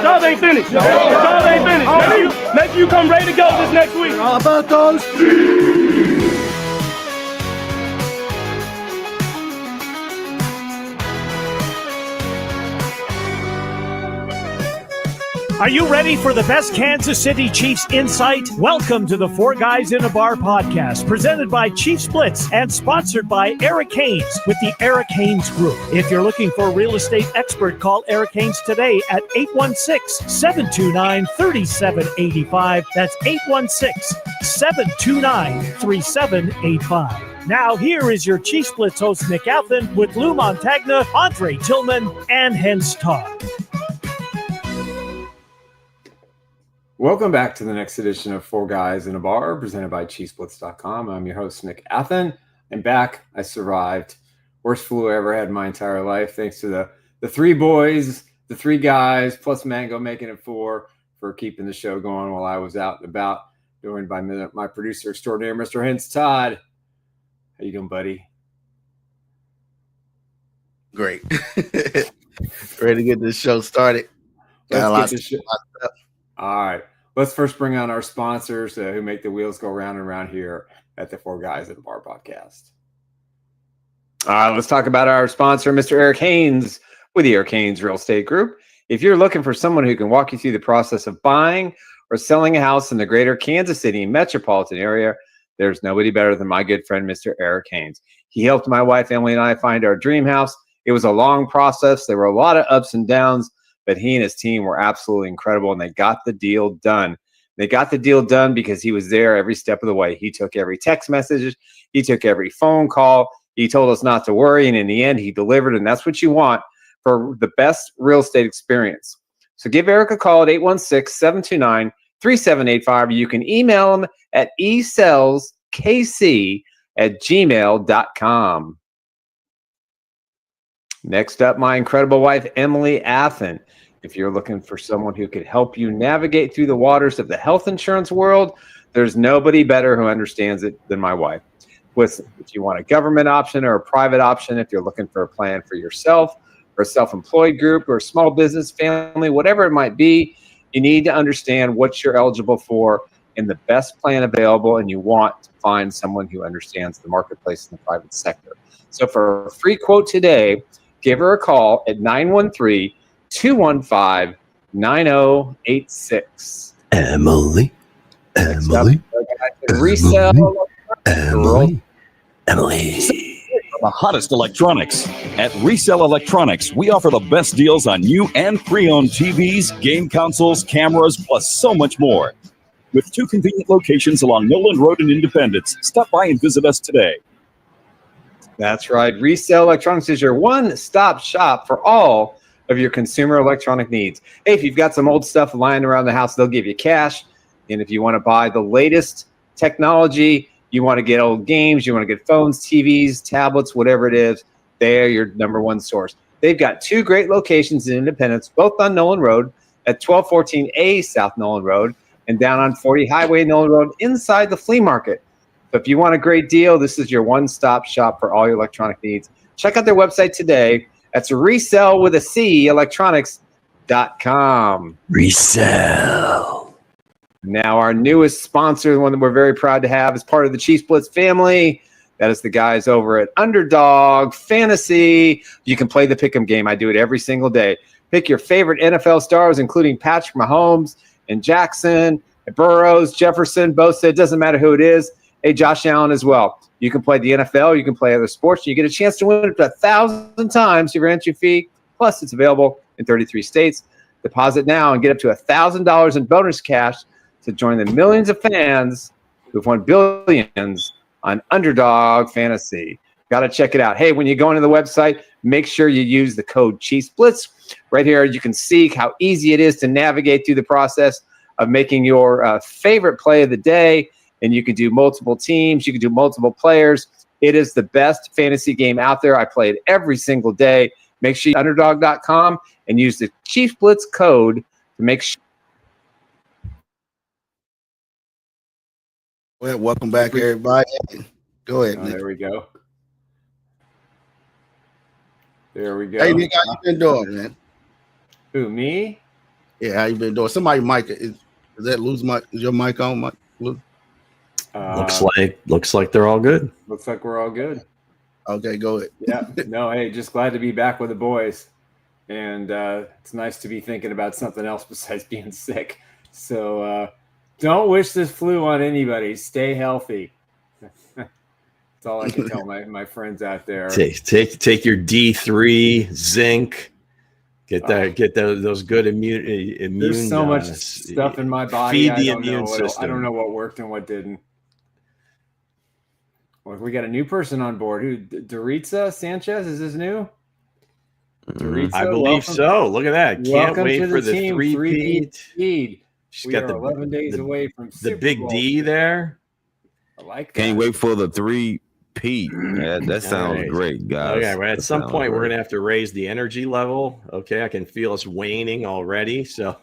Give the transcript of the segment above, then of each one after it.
Job ain't finished. Job ain't finished. Make sure you come ready to go this next week. How about those? Are you ready for the best Kansas City Chiefs insight? Welcome to the Four Guys in a Bar podcast, presented by Chiefs Blitz and sponsored by Eric Haynes with the Eric Haynes Group. If you're looking for a real estate expert, call Eric Haynes today at 816-729-3785. That's 816-729-3785. Now, here is your Chiefs Blitz host, Nick Athan, with Lou Montagna, Andre Tillman, and Hense Todd. Welcome back to the next edition of Four Guys in a Bar, presented by ChiefsBlitz.com. I'm your host, Nick Athan. I'm back. I survived. Worst flu I ever had in my entire life, thanks to the three boys, the three guys, plus Mango making it four for keeping the show going while I was out and about, joined by my producer extraordinaire, Mr. Hense Todd. How you doing, buddy? Great. Ready to get this show started. Let's get this show. All right. Let's first bring on our sponsors who make the wheels go round and round here at the Four Guys in a Bar podcast. All right, let's talk about our sponsor, Mr. Eric Haynes with the Eric Haynes Real Estate Group. If you're looking for someone who can walk you through the process of buying or selling a house in the greater Kansas City metropolitan area, there's nobody better than my good friend, Mr. Eric Haynes. He helped my wife, Emily, and I find our dream house. It was a long process. There were a lot of ups and downs, but he and his team were absolutely incredible, and they got the deal done. They got the deal done because he was there every step of the way. He took every text message. He took every phone call. He told us not to worry, and in the end, he delivered, and that's what you want for the best real estate experience. So give Eric a call at 816-729-3785. You can email him at esellskc@gmail.com. Next up, my incredible wife, Emily Athan. If you're looking for someone who could help you navigate through the waters of the health insurance world, there's nobody better who understands it than my wife. Listen, if you want a government option or a private option, if you're looking for a plan for yourself or a self-employed group or a small business family, whatever it might be, you need to understand what you're eligible for and the best plan available, and you want to find someone who understands the marketplace in the private sector. So for a free quote today, give her a call at 913-215-9086. Emily. Resell. Emily. The hottest electronics. At Resell Electronics, we offer the best deals on new and pre-owned TVs, game consoles, cameras, plus so much more. With 2 convenient locations along Noland Road in Independence, stop by and visit us today. That's right. Resell Electronics is your one-stop shop for all of your consumer electronic needs. Hey, if you've got some old stuff lying around the house, they'll give you cash. And if you want to buy the latest technology, you want to get old games, you want to get phones, TVs, tablets, whatever it is, they're your number one source. They've got 2 great locations in Independence, both on Noland Road at 1214A South Noland Road and down on 40 Highway Noland Road inside the flea market. So if you want a great deal, this is your one-stop shop for all your electronic needs. Check out their website today. That's resell with a C, electronics.com. Resell. Now, our newest sponsor, the one that we're very proud to have, is part of the Chiefs Blitz family. That is the guys over at Underdog Fantasy. You can play the pick'em game. I do it every single day. Pick your favorite NFL stars, including Patrick Mahomes and Jackson, and Burrows, Jefferson, Bosa. It doesn't matter who it is. Hey, Josh Allen as well. You can play the NFL. You can play other sports. You get a chance to win up to 1,000 times your entry fee. Plus, it's available in 33 states. Deposit now and get up to $1,000 in bonus cash to join the millions of fans who've won billions on Underdog Fantasy. Got to check it out. Hey, when you go into the website, make sure you use the code Chiefs Blitz. Right here, you can see how easy it is to navigate through the process of making your favorite play of the day. And you can do multiple teams. You can do multiple players. It is the best fantasy game out there. I play it every single day. Make sure you underdog.com and use the Chiefs Blitz code to make sure. Well, welcome back, everybody. Go ahead, Oh, Nick. there we go. There we go. Hey, Nick, how you been doing, man? Who, me? Yeah, how you been doing? Somebody mic is that Lou's mic? Is your mic on, Mike? Lou? Looks like they're all good. Looks like we're all good. Okay, go ahead. Yeah. No, hey, just glad to be back with the boys. And it's nice to be thinking about something else besides being sick. So don't wish this flu on anybody. Stay healthy. That's all I can tell my friends out there. Take your D3 zinc. Get those good immune. There's so much stuff in my body. Feed the immune system. I don't know what worked and what didn't. Well, we got a new person on board. Who? Doritza Sanchez, is this new? Doritza, I believe so. Look at that. Can't wait for the three-peat. She's got 11 days away from the big Bowl. D there. I like that. Can't wait for the 3P. That sounds great, guys. Okay, well, at some point we're gonna have to raise the energy level. Okay, I can feel us waning already. So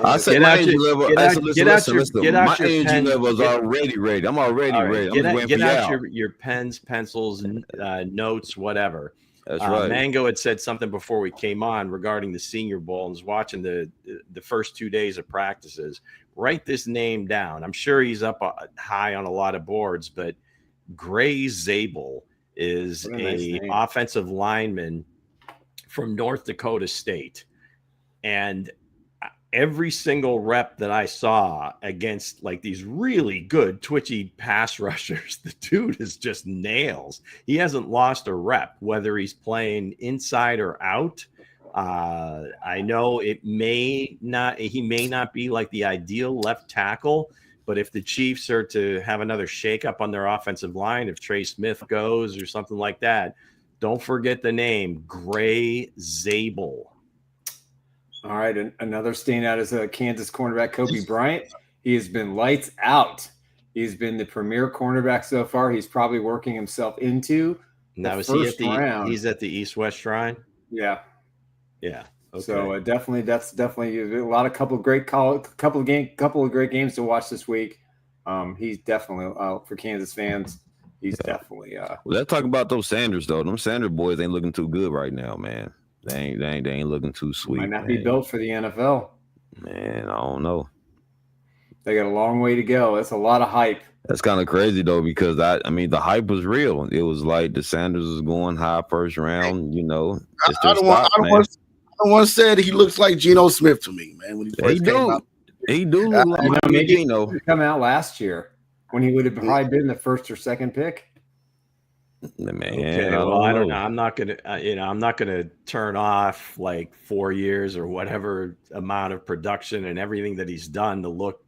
I said my energy level. Get out your energy level is already ready. I'm already ready. Get out your pens, pencils, notes, whatever. That's right. Mango had said something before we came on regarding the Senior Bowl and was watching the first 2 days of practices. Write this name down. I'm sure he's up high on a lot of boards, but Gray Zabel is a offensive lineman from North Dakota State. And every single rep that I saw against like these really good twitchy pass rushers, the dude is just nails. He hasn't lost a rep, whether he's playing inside or out. I know he may not be like the ideal left tackle, but if the Chiefs are to have another shakeup on their offensive line, if Trey Smith goes or something like that, don't forget the name Gray Zabel. All right, another standout is a Kansas cornerback, Kobe Bryant. He has been lights out. He's been the premier cornerback so far. He's probably working himself into now. He's at the East-West Shrine? Yeah. Yeah. Okay. So that's definitely a couple of great great games to watch this week. He's definitely for Kansas fans. He's definitely. Well, let's talk about those Sanders though. Them Sanders boys ain't looking too good right now, man. They ain't looking too sweet. Might not be built for the NFL. Man, I don't know. They got a long way to go. That's a lot of hype. That's kind of crazy though, because I mean the hype was real. It was like the Sanders was going high first round. You know, I don't want to say that he looks like Geno Smith to me, man. When he first came out. He do look like maybe Geno. He come out last year when he would have probably been the first or second pick. Man, okay, well, I don't know. I'm not gonna turn off like 4 years or whatever amount of production and everything that he's done to look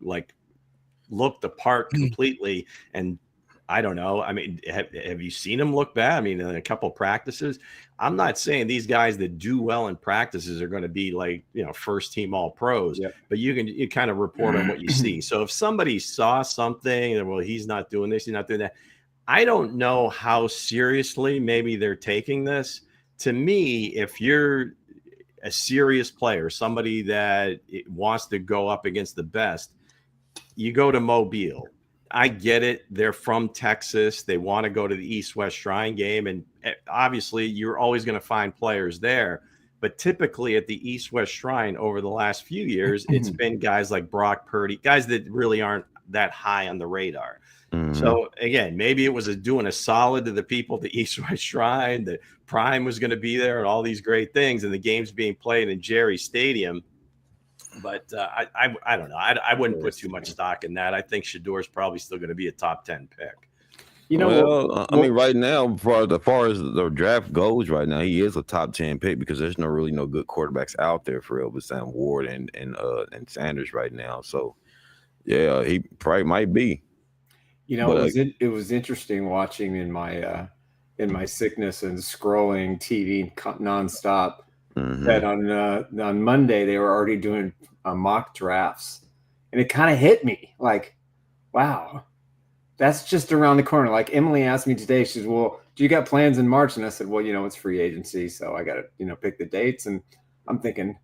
the part completely. And I don't know. I mean, have you seen him look bad? I mean, in a couple practices. I'm not saying these guys that do well in practices are going to be like, first team all pros, but you kind of report on what you see. So if somebody saw something and well, he's not doing this, he's not doing that. I don't know how seriously maybe they're taking this. To me, if you're a serious player, somebody that wants to go up against the best, you go to Mobile. I get it. They're from Texas. They want to go to the East-West Shrine game. And obviously, you're always going to find players there. But typically at the East-West Shrine over the last few years, it's been guys like Brock Purdy, guys that really aren't that high on the radar. Mm-hmm. So, again, maybe it was doing a solid to the people at the East-West Shrine. The Prime was going to be there and all these great things. And the game's being played in Jerry Stadium. But I don't know. I wouldn't put too much stock in that. I think Shador's probably still going to be a top 10 pick. I mean, right now, as far as the draft goes, right now he is a top 10 pick because there's really no good quarterbacks out there for real with Sam Ward and Sanders right now. So, yeah, he probably might be. It was interesting watching in my sickness and scrolling TV nonstop. Mm-hmm. That on Monday they were already doing mock drafts, and it kind of hit me like, wow, that's just around the corner. Like Emily asked me today, she says, "Well, do you got plans in March?" And I said, "Well, it's free agency, so I got to pick the dates." And I'm thinking,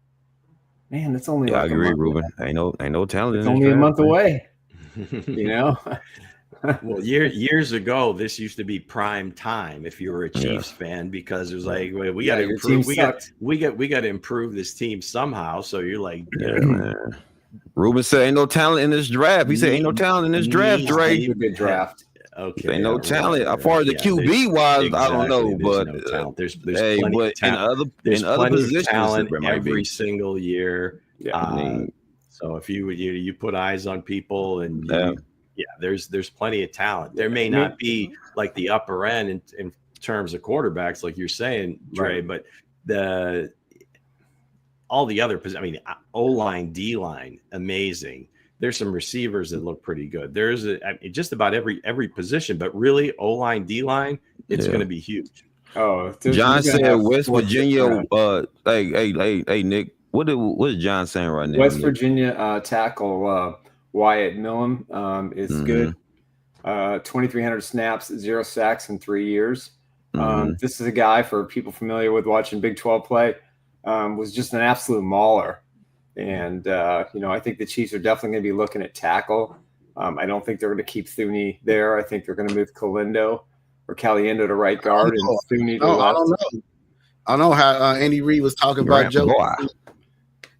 man, that's only I agree, Ruben. I know talent. It's only a month away. Well, years ago, this used to be prime time if you were a Chiefs fan, because it was like, well, we got to improve. We got to improve this team somehow. So you're like, man. Ruben said, "Ain't no talent in this draft." He said, "Ain't no talent in this draft, Dre." Good draft. Okay, Ain't no talent. As far as the QB wise, I don't know, but no talent. There's hey, plenty but of talent. in other positions, talent there might every be. single year. Yeah, so if you put eyes on people, and there's plenty of talent. There may not be like the upper end in terms of quarterbacks, like you're saying, Dre, but all the other positions. I mean, O-line, D-line, amazing. There's some receivers that look pretty good. There's just about every position, but really O-line, D-line, it's going to be huge. Oh, John said West Virginia. Hey, Nick, what is John saying right now? West Virginia tackle Wyatt Millam is good. 2,300 snaps, 0 sacks in 3 years. This is a guy, for people familiar with watching Big 12 play, was just an absolute mauler. And, I think the Chiefs are definitely going to be looking at tackle. I don't think they're going to keep Thuney there. I think they're going to move Caliendo to right guard and Thuney to left. I don't know how Andy Reid was talking about Joe.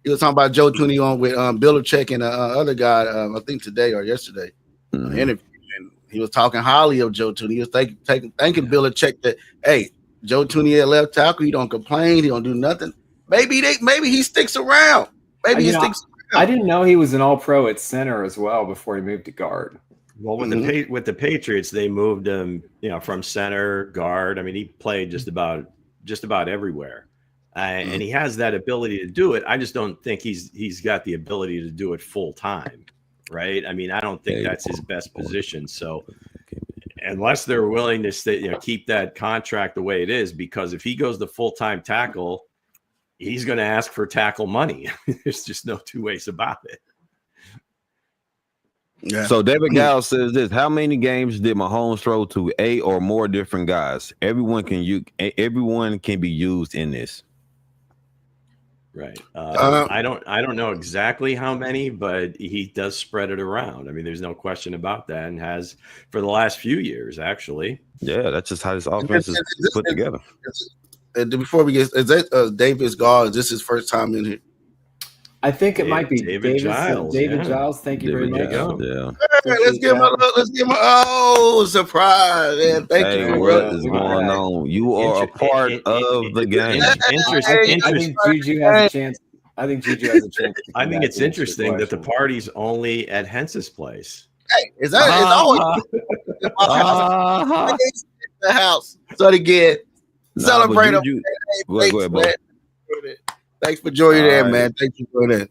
He was talking about Joe Thuney on with Belichick and other guy, I think today or yesterday, interview. And he was talking highly of Joe Thuney. He was thanking Belichick that, hey, Joe Thuney at left tackle, he don't complain, he don't do nothing. Maybe he sticks around. I didn't know he was an All-Pro at center as well before he moved to guard. Well, with the Patriots, they moved him, from center, guard. I mean, he played just about everywhere, and he has that ability to do it. I just don't think he's got the ability to do it full time, right? I mean, I don't think that's his best position. So, unless they're willing to keep that contract the way it is, because if he goes to full-time tackle, he's going to ask for tackle money. There's just no two ways about it. Yeah. So David Gall says this: how many games did Mahomes throw to 8 or more different guys? Everyone can be used in this. Right. I don't know exactly how many, but he does spread it around. I mean, there's no question about that, and has for the last few years, actually. Yeah, that's just how this offense is put together. Before we get, is that Davis Gall? Is this his first time in here? I think it might be David Giles. David Giles. Thank you very much. Yeah. Hey, let's give him a surprise, man. Thank you. What is going on? You are a part of the game. Interesting. I think Juju has a chance. I think it's interesting that the party's only at Hense's place. Hey, it's always the house. So to get celebrate him. Go ahead, thanks for joining in, man. Thank you for that.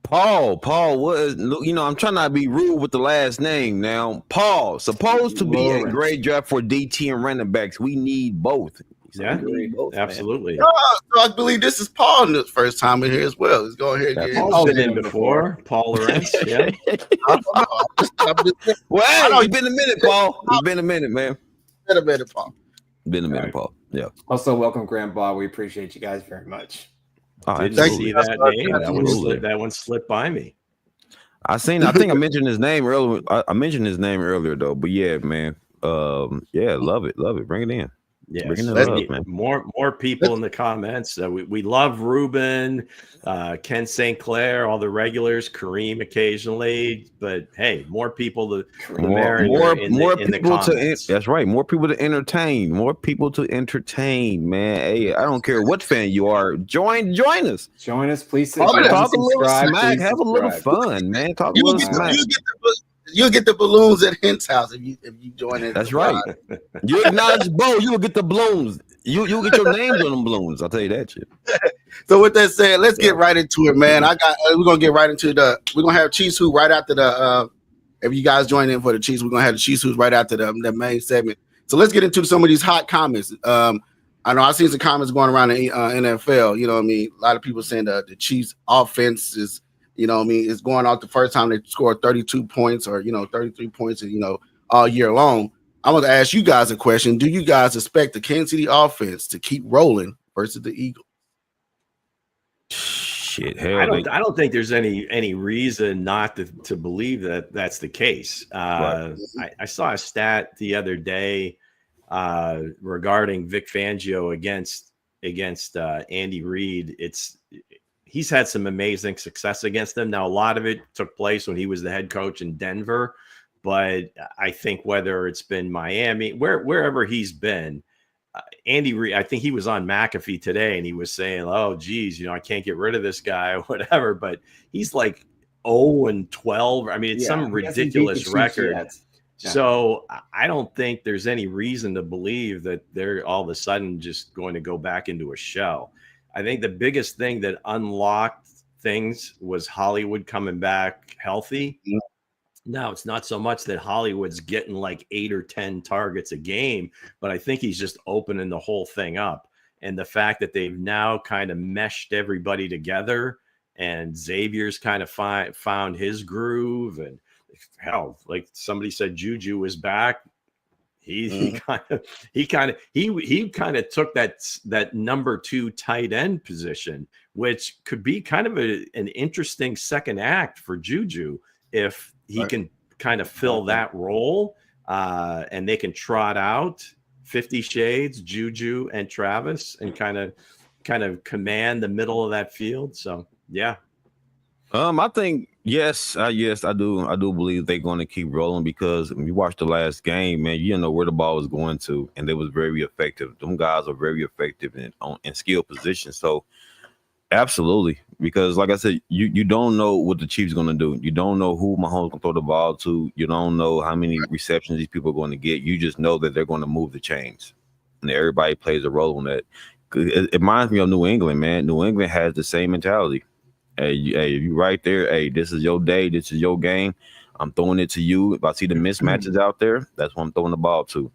Paul, what is, I'm trying not to be rude with the last name now. Paul, supposed to be a great draft for DT and running backs. We need both. Yeah, absolutely. So I believe this is Paul's first time in here as well. Let's go ahead and Paul's been in before. Paul Lorenz, yeah. Well, it's been a minute, Paul. It's been a minute, man. Been a minute, Paul. Paul. Yeah. Also, welcome, Grandpa. We appreciate you guys very much. Didn't see that name. That one slipped by me. I think I mentioned his name earlier. I mentioned his name earlier though. But yeah, man. Love it. Bring it in. Yeah, man. More people in the comments. We love Ruben, Ken St. Clair, all the regulars, Kareem occasionally, but hey, more people to that's right. More people to entertain. More people to entertain, man. Hey, I don't care what fan you are. Join us. Join us, please. Talk a little smack. Have a little fun, man. Talk a little smack. You'll get the balloons at Hense house if you join in. That's right. You acknowledge Bo, you'll get the balloons. You'll get your names on them balloons. I'll tell you that shit. So with that said, let's get right into it, man. We're gonna get right into we're gonna have Chiefs Who right after the if you guys join in for the Chiefs, we're gonna have the Chiefs Who's right after the main segment. So let's get into some of these hot comments. I know I've seen some comments going around the NFL. You know what I mean? A lot of people saying the Chiefs offense is, it's going off the first time they scored 32 points or, 33 points, all year long. I want to ask you guys a question. Do you guys expect the Kansas City offense to keep rolling versus the Eagles? Shit, hell, I don't think there's any reason not to believe that that's the case. Right. I saw a stat the other day regarding Vic Fangio against Andy Reid. He's had some amazing success against them. Now, a lot of it took place when he was the head coach in Denver, but I think whether it's been Miami, wherever he's been, Andy Reid, I think he was on McAfee today and he was saying, oh, geez, I can't get rid of this guy or whatever, but he's like 0-12. I mean, it's some ridiculous record. Yeah. So I don't think there's any reason to believe that they're all of a sudden just going to go back into a shell. I think the biggest thing that unlocked things was Hollywood coming back healthy. Yeah. Now, it's not so much that Hollywood's getting like 8 or 10 targets a game, but I think he's just opening the whole thing up. And the fact that they've now kind of meshed everybody together and Xavier's kind of found his groove. And hell, like somebody said, Juju was back. He kind of took that number 2 tight end position, which could be kind of an interesting second act for Juju if he can kind of fill that role, and they can trot out 50 Shades, Juju, and Travis, and kind of command the middle of that field. So yeah. I think yes, I do believe they're going to keep rolling, because when you watch the last game, man, you didn't know where the ball was going to, and they was very effective. Them guys are very effective in skill positions. So absolutely, because like I said, you don't know what the Chiefs are going to do. You don't know who Mahomes can throw the ball to. You don't know how many receptions these people are going to get. You just know that they're going to move the chains, and everybody plays a role in that. It reminds me of New England, man. New England has the same mentality. Hey, you right there. Hey, this is your day. This is your game. I'm throwing it to you. If I see the mismatches out there, that's what I'm throwing the ball to.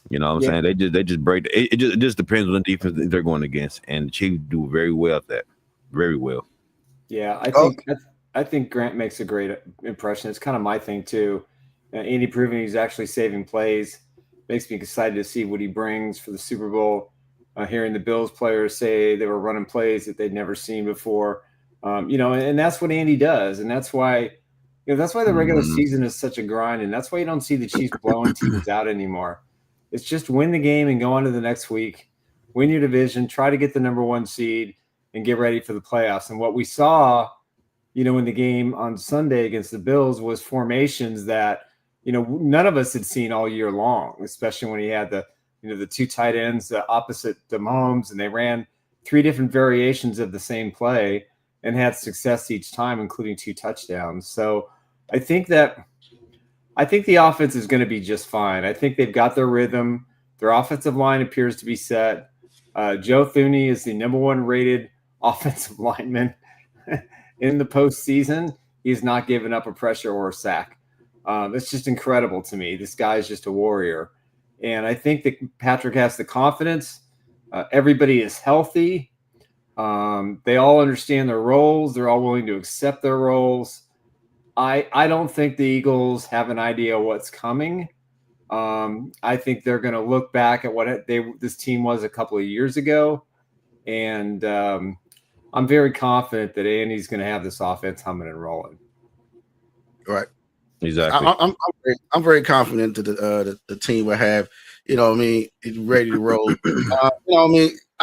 You know what I'm saying? They just break. It just depends on the defense they're going against, and the Chiefs do very well at that. Very well. Yeah, I think Grant makes a great impression. It's kind of my thing too. Andy proving he's actually saving plays makes me excited to see what he brings for the Super Bowl. Hearing the Bills players say they were running plays that they'd never seen before. And that's what Andy does, and that's why the regular season is such a grind, and that's why you don't see the Chiefs blowing teams out anymore. It's just win the game and go on to the next week, win your division, try to get the number 1 seed, and get ready for the playoffs. And what we saw, in the game on Sunday against the Bills was formations that none of us had seen all year long, especially when he had the 2 tight ends opposite the Mahomes, and they ran 3 different variations of the same play and had success each time, including 2 touchdowns. So I think the offense is going to be just fine. I think they've got their rhythm. Their offensive line appears to be set. Joe Thuney is the number 1 rated offensive lineman in the postseason. He's not given up a pressure or a sack. It's just incredible to me. This guy is just a warrior. And I think that Patrick has the confidence. Everybody is healthy. They all understand their roles. They're all willing to accept their roles. I don't think the Eagles have an idea what's coming. I think they're going to look back at what this team was a couple of years ago. And I'm very confident that Andy's going to have this offense humming and rolling. Right. Exactly. I'm very confident that the team will have, ready to roll.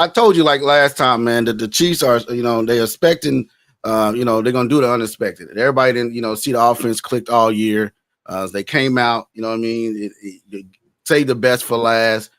I told you like last time, man, that the Chiefs are, they're expecting, they're going to do the unexpected. Everybody didn't, see the offense clicked all year. They came out, say the best for last.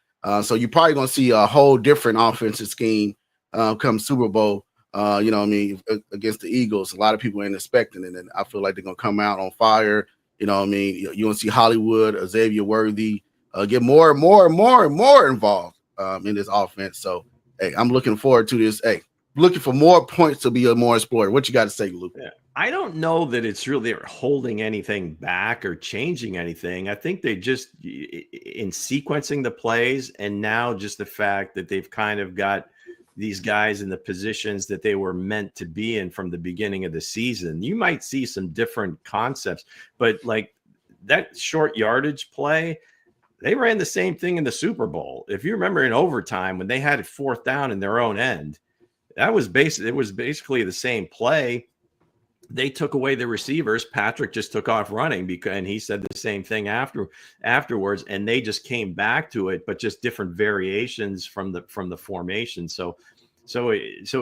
So you're probably going to see a whole different offensive scheme come Super Bowl, against the Eagles. A lot of people ain't expecting it. And I feel like they're going to come out on fire. You're going to see Hollywood, Xavier Worthy get more and more involved in this offense. So, hey, I'm looking forward to this. Hey, looking for more points to be more explored. What you got to say, Luke? Yeah. I don't know that it's really holding anything back or changing anything. I think they just in sequencing the plays, and now just the fact that they've kind of got these guys in the positions that they were meant to be in from the beginning of the season. You might see some different concepts, but like that short yardage play, they ran the same thing in the Super Bowl. If you remember in overtime when they had it 4th down in their own end, That was it was basically the same play. They took away the receivers. Patrick just took off running and he said the same thing afterwards. And they just came back to it, but just different variations from the formation. So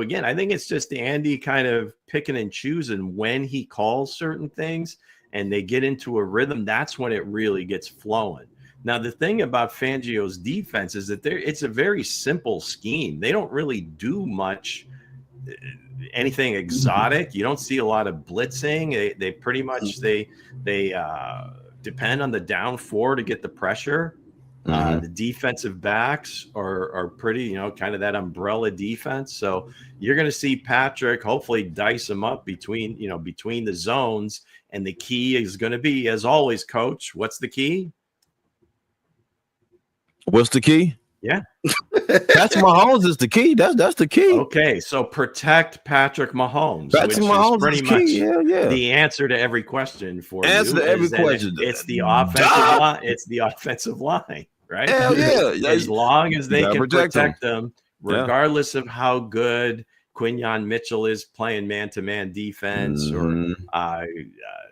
again, I think it's just Andy kind of picking and choosing when he calls certain things, and they get into a rhythm. That's when it really gets flowing. Now, the thing about Fangio's defense is that it's a very simple scheme. They don't really do much. Anything exotic. You don't see a lot of blitzing. They pretty much they depend on the down four to get the pressure. The defensive backs are pretty, kind of that umbrella defense. So you're going to see Patrick hopefully dice them up between the zones. And the key is going to be, as always, Coach, what's the key? What's the key? Yeah. Patrick Mahomes is the key. That's the key. Okay, so protect Patrick Mahomes, Patrick Mahomes is pretty much the answer to every question for you. Answer to every question. It's the offensive line. It's the offensive line, right? Hell yeah. As long as they can protect them, regardless yeah. of how good Quinyon Mitchell is playing man-to-man defense, or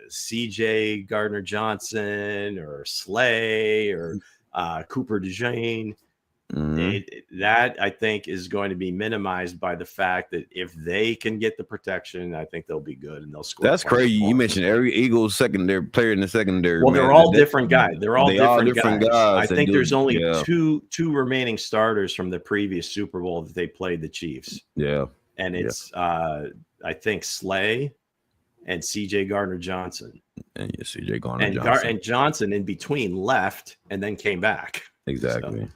C.J. Gardner-Johnson, or Slay, or Cooper DeJean. That I think is going to be minimized by the fact that if they can get the protection, I think they'll be good and they'll score. That's crazy. You mentioned every Eagles secondary player in the secondary. Well, they're all different guys. They're all different guys. I think there's only two remaining starters from the previous Super Bowl that they played the Chiefs. Yeah, and it's I think Slay and C.J. Gardner-Johnson. And C.J. Gardner-Johnson and Johnson in between left and then came back. Exactly. So.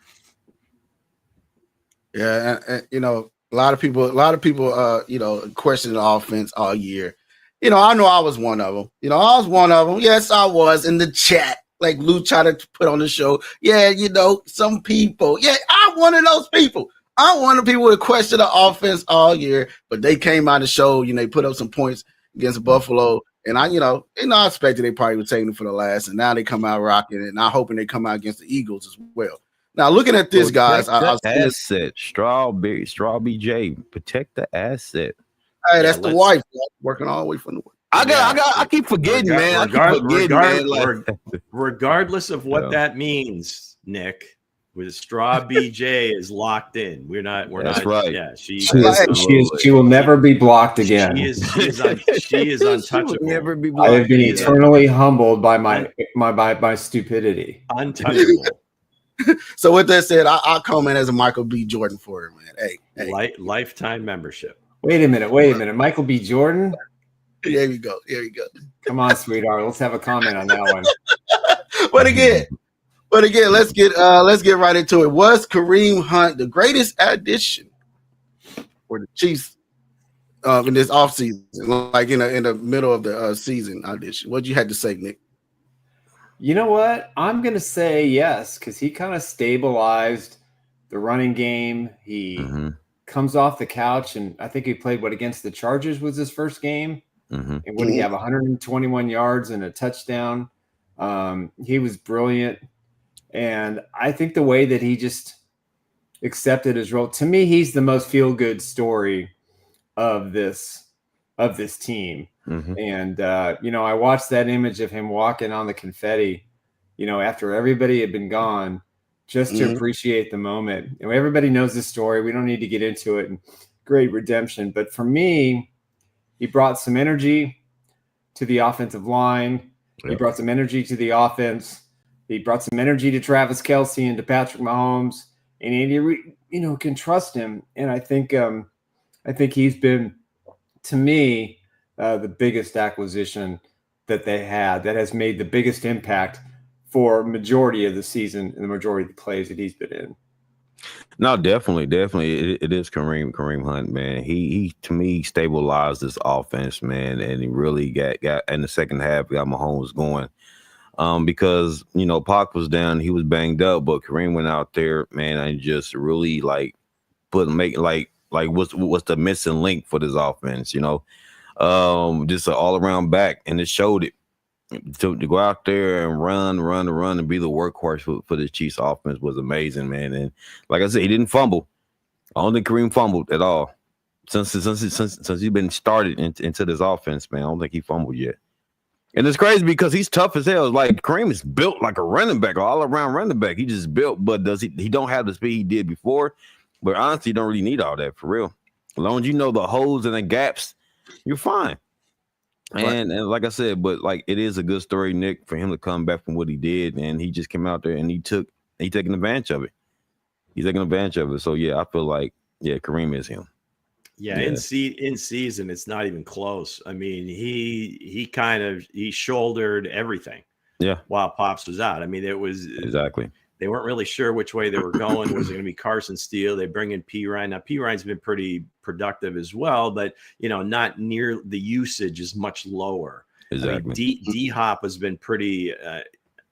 Yeah, and, a lot of people, question the offense all year. I know I was one of them. I was one of them. Yes, I was in the chat, like Lou tried to put on the show. Yeah, some people. Yeah, I'm one of those people. I'm one of the people that question the offense all year, but they came out of the show. They put up some points against Buffalo, and I expected they probably would take them for the last, and now they come out rocking it, and I'm hoping they come out against the Eagles as well. Now, looking at this, guys, asset, Straw BJ, protect the asset. Hey, that's the wife working all the way from the work. I keep forgetting, man. Regardless of what that means, Nick, with Straw BJ is locked in. We're not. Right. Yeah, she will never be blocked again. She is untouchable. Never be blocked. I have been eternally humbled by my stupidity. Untouchable. So with that said, I'll come in as a Michael B. Jordan for it, man. Hey. Lifetime membership. Wait a minute. Michael B. Jordan? Here we go. Come on, sweetheart. Let's have a comment on that one. But again, let's get right into it. Was Kareem Hunt the greatest addition for the Chiefs in this offseason, like in the middle of the season audition? What you had to say, Nick? You know what? I'm going to say yes, because he kind of stabilized the running game. He comes off the couch, and I think he played against the Chargers was his first game. And what did he have? 121 yards and a touchdown. He was brilliant. And I think the way that he just accepted his role, to me, he's the most feel-good story of this team. And, I watched that image of him walking on the confetti, after everybody had been gone, just to appreciate the moment. And everybody knows this story. We don't need to get into it. And great redemption. But for me, he brought some energy to the offensive line. He brought some energy to the offense. He brought some energy to Travis Kelce and to Patrick Mahomes. And Andy, can trust him. And I think he's been, to me, the biggest acquisition that they had that has made the biggest impact for majority of the season and the majority of the plays that he's been in. No, definitely. It is Kareem Hunt, man. He to me stabilized this offense, man, and he really got in the second half, got Mahomes going. Because Pac was down, he was banged up, but Kareem went out there, man, and just really what's the missing link for this offense, just an all around back, and it showed it. To go out there and run and be the workhorse for the Chiefs offense was amazing, man. And like I said, he didn't fumble. I don't think Kareem fumbled at all. since he's been started into this offense, man. I don't think he fumbled yet. And it's crazy because he's tough as hell. Like Kareem is built like a running back, all around running back. He just built, but he don't have the speed he did before. But honestly, you don't really need all that for real. As long as you know the holes and the gaps, you're fine. Right. And like I said, but like it is a good story, Nick, for him to come back from what he did, and he just came out there and he taking advantage of it. He's taking advantage of it. So yeah, I feel like Kareem is him. Yeah, in season, it's not even close. I mean, he shouldered everything. Yeah. While Pops was out. I mean, it was exactly. They weren't really sure which way they were going. Was it going to be Carson Steele? They bring in P. Ryan. Now P. Ryan's been pretty productive as well, but not near the usage is much lower. Exactly. I mean, D Hop has been pretty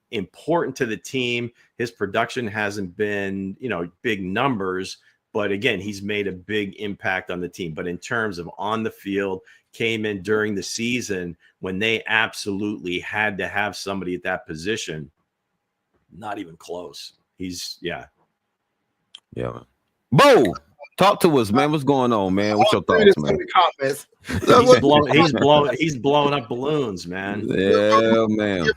important to the team. His production hasn't been big numbers. But again, he's made a big impact on the team. But in terms of on the field, came in during the season when they absolutely had to have somebody at that position. Not even close. Yeah. Bo, talk to us, man. What's going on, man? What's your thoughts, man? He's blowing up balloons, man. Yeah, man.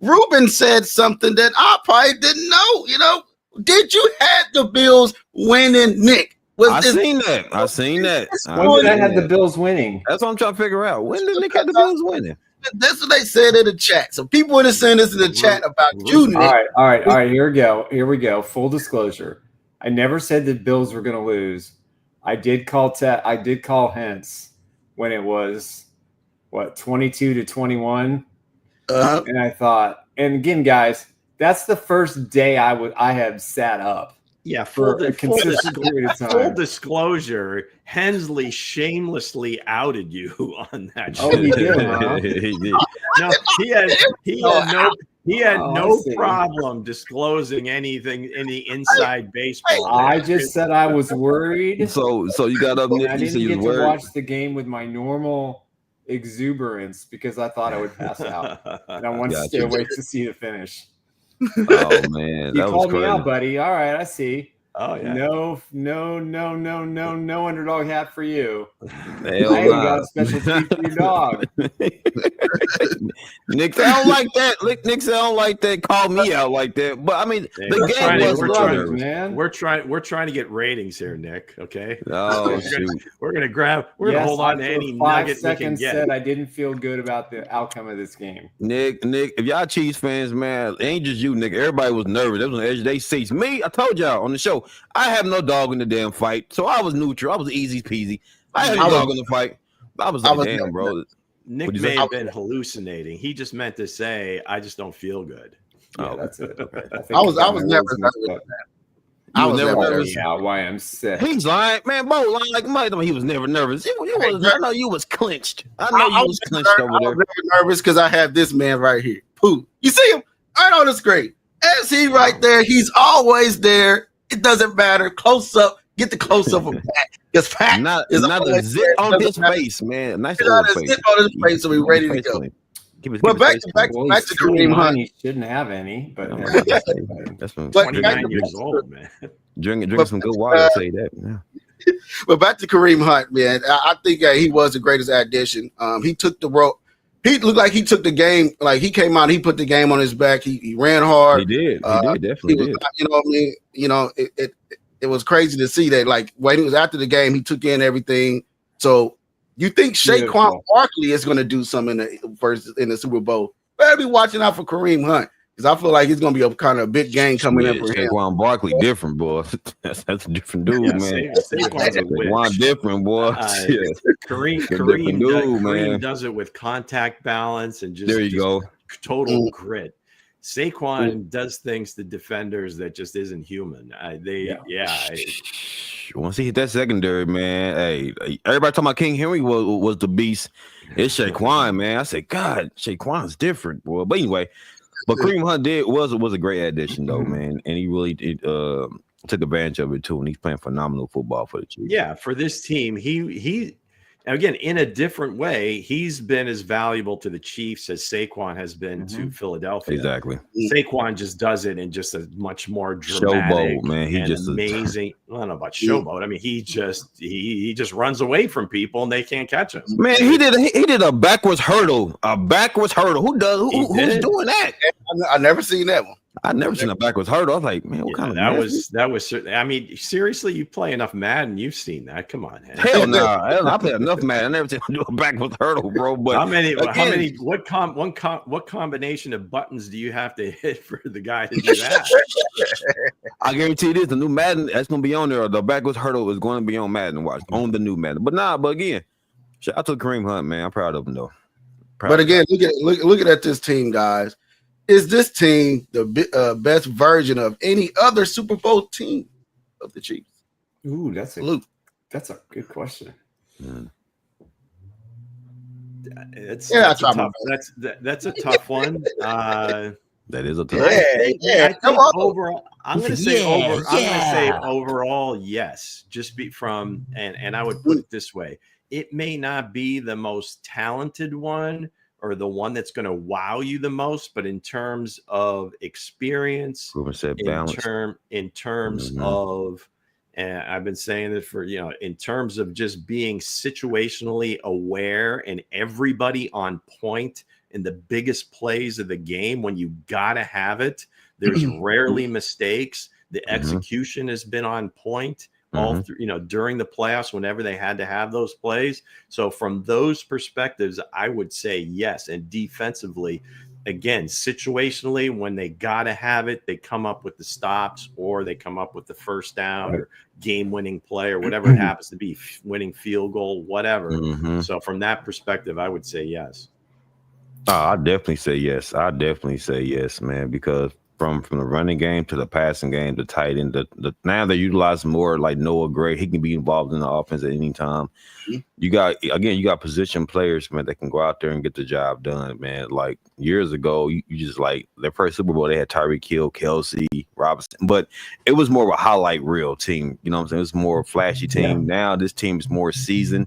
Ruben said something that I probably didn't know. Did you have the Bills winning, Nick? I seen that. When did I have the Bills winning? That's what I'm trying to figure out. When did Nick have the Bills winning? That's what they said in the chat. So people would have sent this in the chat about you, Nick. All right. Here we go. Full disclosure. I never said the Bills were going to lose. I did call Hense when it was 22-21. And I thought, and again, guys, that's the first day I have sat up. Yeah, for a consistent period of time. Full disclosure, Hensley shamelessly outed you on that show. Oh, he did, huh? He did. No, he had no problem disclosing anything, any inside baseball. I just said I was worried. So you got up, Nick. I didn't get to watch the game with my normal exuberance because I thought I would pass out, and I wanted to stay awake to see the finish. Oh man, you called me out, buddy. All right, I see. Oh yeah. No underdog hat for you. I even got a special treat for your dog. Nick, I don't like that. Nick said I don't like that. Call me out like that. But I mean, the game was man. We're trying to get ratings here, Nick. Okay. Oh, we're gonna hold on to any nugget we can get. Said I didn't feel good about the outcome of this game. Nick, if y'all Chiefs fans, man, it ain't just you, Nick. Everybody was nervous. They was on the edge of their seats. Me, I told y'all on the show, I have no dog in the damn fight, so I was neutral. I was easy peasy. I had no dog in the fight. I was like, damn, bro. Nick may have been hallucinating. He just meant to say, I just don't feel good. Yeah, that's it. Okay. I was never nervous. I was never nervous. Yeah, why I'm sick. He's lying, man. Bo lying like Mike. He was never nervous. I know you was clenched. I was clenched over there. I was never nervous because I have this man right here. Pooh. You see him right on the screen. As he right there, he's always there. It doesn't matter. Close up. Get the close up of Pat. Because Pat is not a zip on his face, man. Nice not a zip on his face, so we're ready to go. But back to Kareem Hunt. He shouldn't have any, but that's 29 years old, man. Drinking some good water. I'll say that. Yeah. But back to Kareem Hunt, man. I think he was the greatest addition. He took the rope. He looked like he took the game. Like he came out, he put the game on his back. He ran hard. He did. Definitely did. You know what I mean? It was crazy to see that. Like when he was after the game, he took in everything. So you think Saquon Barkley is going to do something in the Super Bowl? Better be watching out for Kareem Hunt because I feel like he's going to be a kind of big game coming in for him. Saquon Barkley different, boy. That's a different dude, man. Saquon different, boy. Kareem does it with contact balance and just there you go. Total grit. Saquon does things to defenders that just isn't human. Once he hit that secondary, man, hey, everybody talking about King Henry was the beast. It's Saquon, man. I said, God, Saquon's different, boy. But anyway, Kareem Hunt was a great addition, though, man, and he really took advantage of it too, and he's playing phenomenal football for the Chiefs. Yeah, for this team, he And again, in a different way, he's been as valuable to the Chiefs as Saquon has been to Philadelphia. Exactly. Saquon just does it in just a much more Showboat, dramatic, man. He and just amazing. I don't know about showboat. I mean, he just runs away from people and they can't catch him. Man, he did a backwards hurdle. A backwards hurdle. Who's doing that? I never seen that one. I never seen a backwards hurdle. I was like, man, what kind of that was. I mean, seriously, you play enough Madden, you've seen that. Come on, man. Hell no. I play enough Madden. I never seen him do a backwards hurdle, bro. But what combination of buttons do you have to hit for the guy to do that? I guarantee you this: the new Madden that's gonna be on there. The backwards hurdle is going to be on Madden. Watch on the new Madden. But again, shout out to Kareem Hunt, man. I'm proud of him though. But again, look at this team, guys. Is this team the best version of any other Super Bowl team of the Chiefs? Ooh, that's a good question. That's a tough one. That is a tough. Yeah. Overall, I'm going to say overall, yes. Just and I would put it this way: it may not be the most talented one or the one that's going to wow you the most, but in terms of experience, in terms of, and I've been saying it for, in terms of just being situationally aware and everybody on point in the biggest plays of the game, when you got to have it, there's rarely mistakes. The execution has been on point all through, during the playoffs, whenever they had to have those plays. So from those perspectives, I would say yes. And defensively, again, situationally, when they got to have it, they come up with the stops, or they come up with the first down or game-winning play, or whatever it happens to be, winning field goal, whatever. So from that perspective, I would say yes. I definitely say yes. Man, because from the running game to the passing game, the tight end, now they utilize more like Noah Gray. He can be involved in the offense at any time. You got position players, man, that can go out there and get the job done, man. Like years ago, you just like their first Super Bowl, they had Tyreek Hill, Kelsey, Robinson, but it was more of a highlight reel team. You know what I'm saying? It was more a flashy team. Now this team is more seasoned.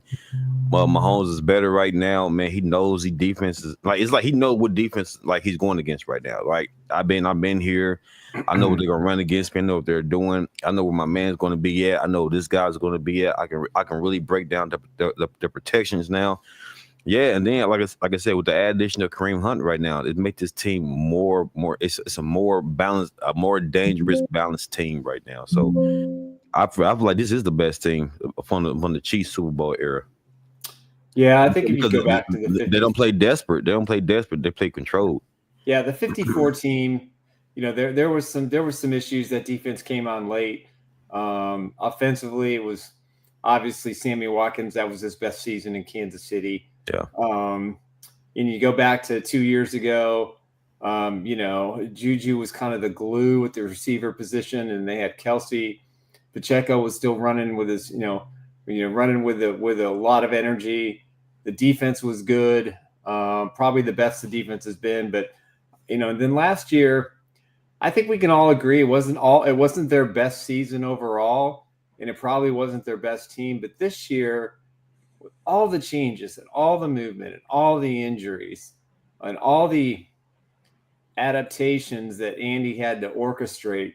Well, Mahomes is better right now, man. He knows the defense is like, it's like he knows what defense like he's going against right now. Like I've been here. I know what they're gonna run against me. I know what they're doing. I know where my man's gonna be at. I know this guy's gonna be at. I can really break down the protections now. Yeah, and then like I said, with the addition of Kareem Hunt right now, it makes this team more. It's a more balanced, a more dangerous, balanced team right now. So I feel like this is the best team from the Chiefs Super Bowl era. Yeah, I think if you go back to they don't play desperate. They play controlled. Yeah, the 54 team. There was some issues. That defense came on late. Offensively, it was obviously Sammy Watkins. That was his best season in Kansas City. Yeah. And you go back to 2 years ago. Juju was kind of the glue at the receiver position, and they had Kelsey. Pacheco was still running with his, running with a lot of energy. The defense was good, probably the best the defense has been. But and then last year, I think we can all agree it wasn't their best season overall, and it probably wasn't their best team. But this year, with all the changes and all the movement and all the injuries and all the adaptations that Andy had to orchestrate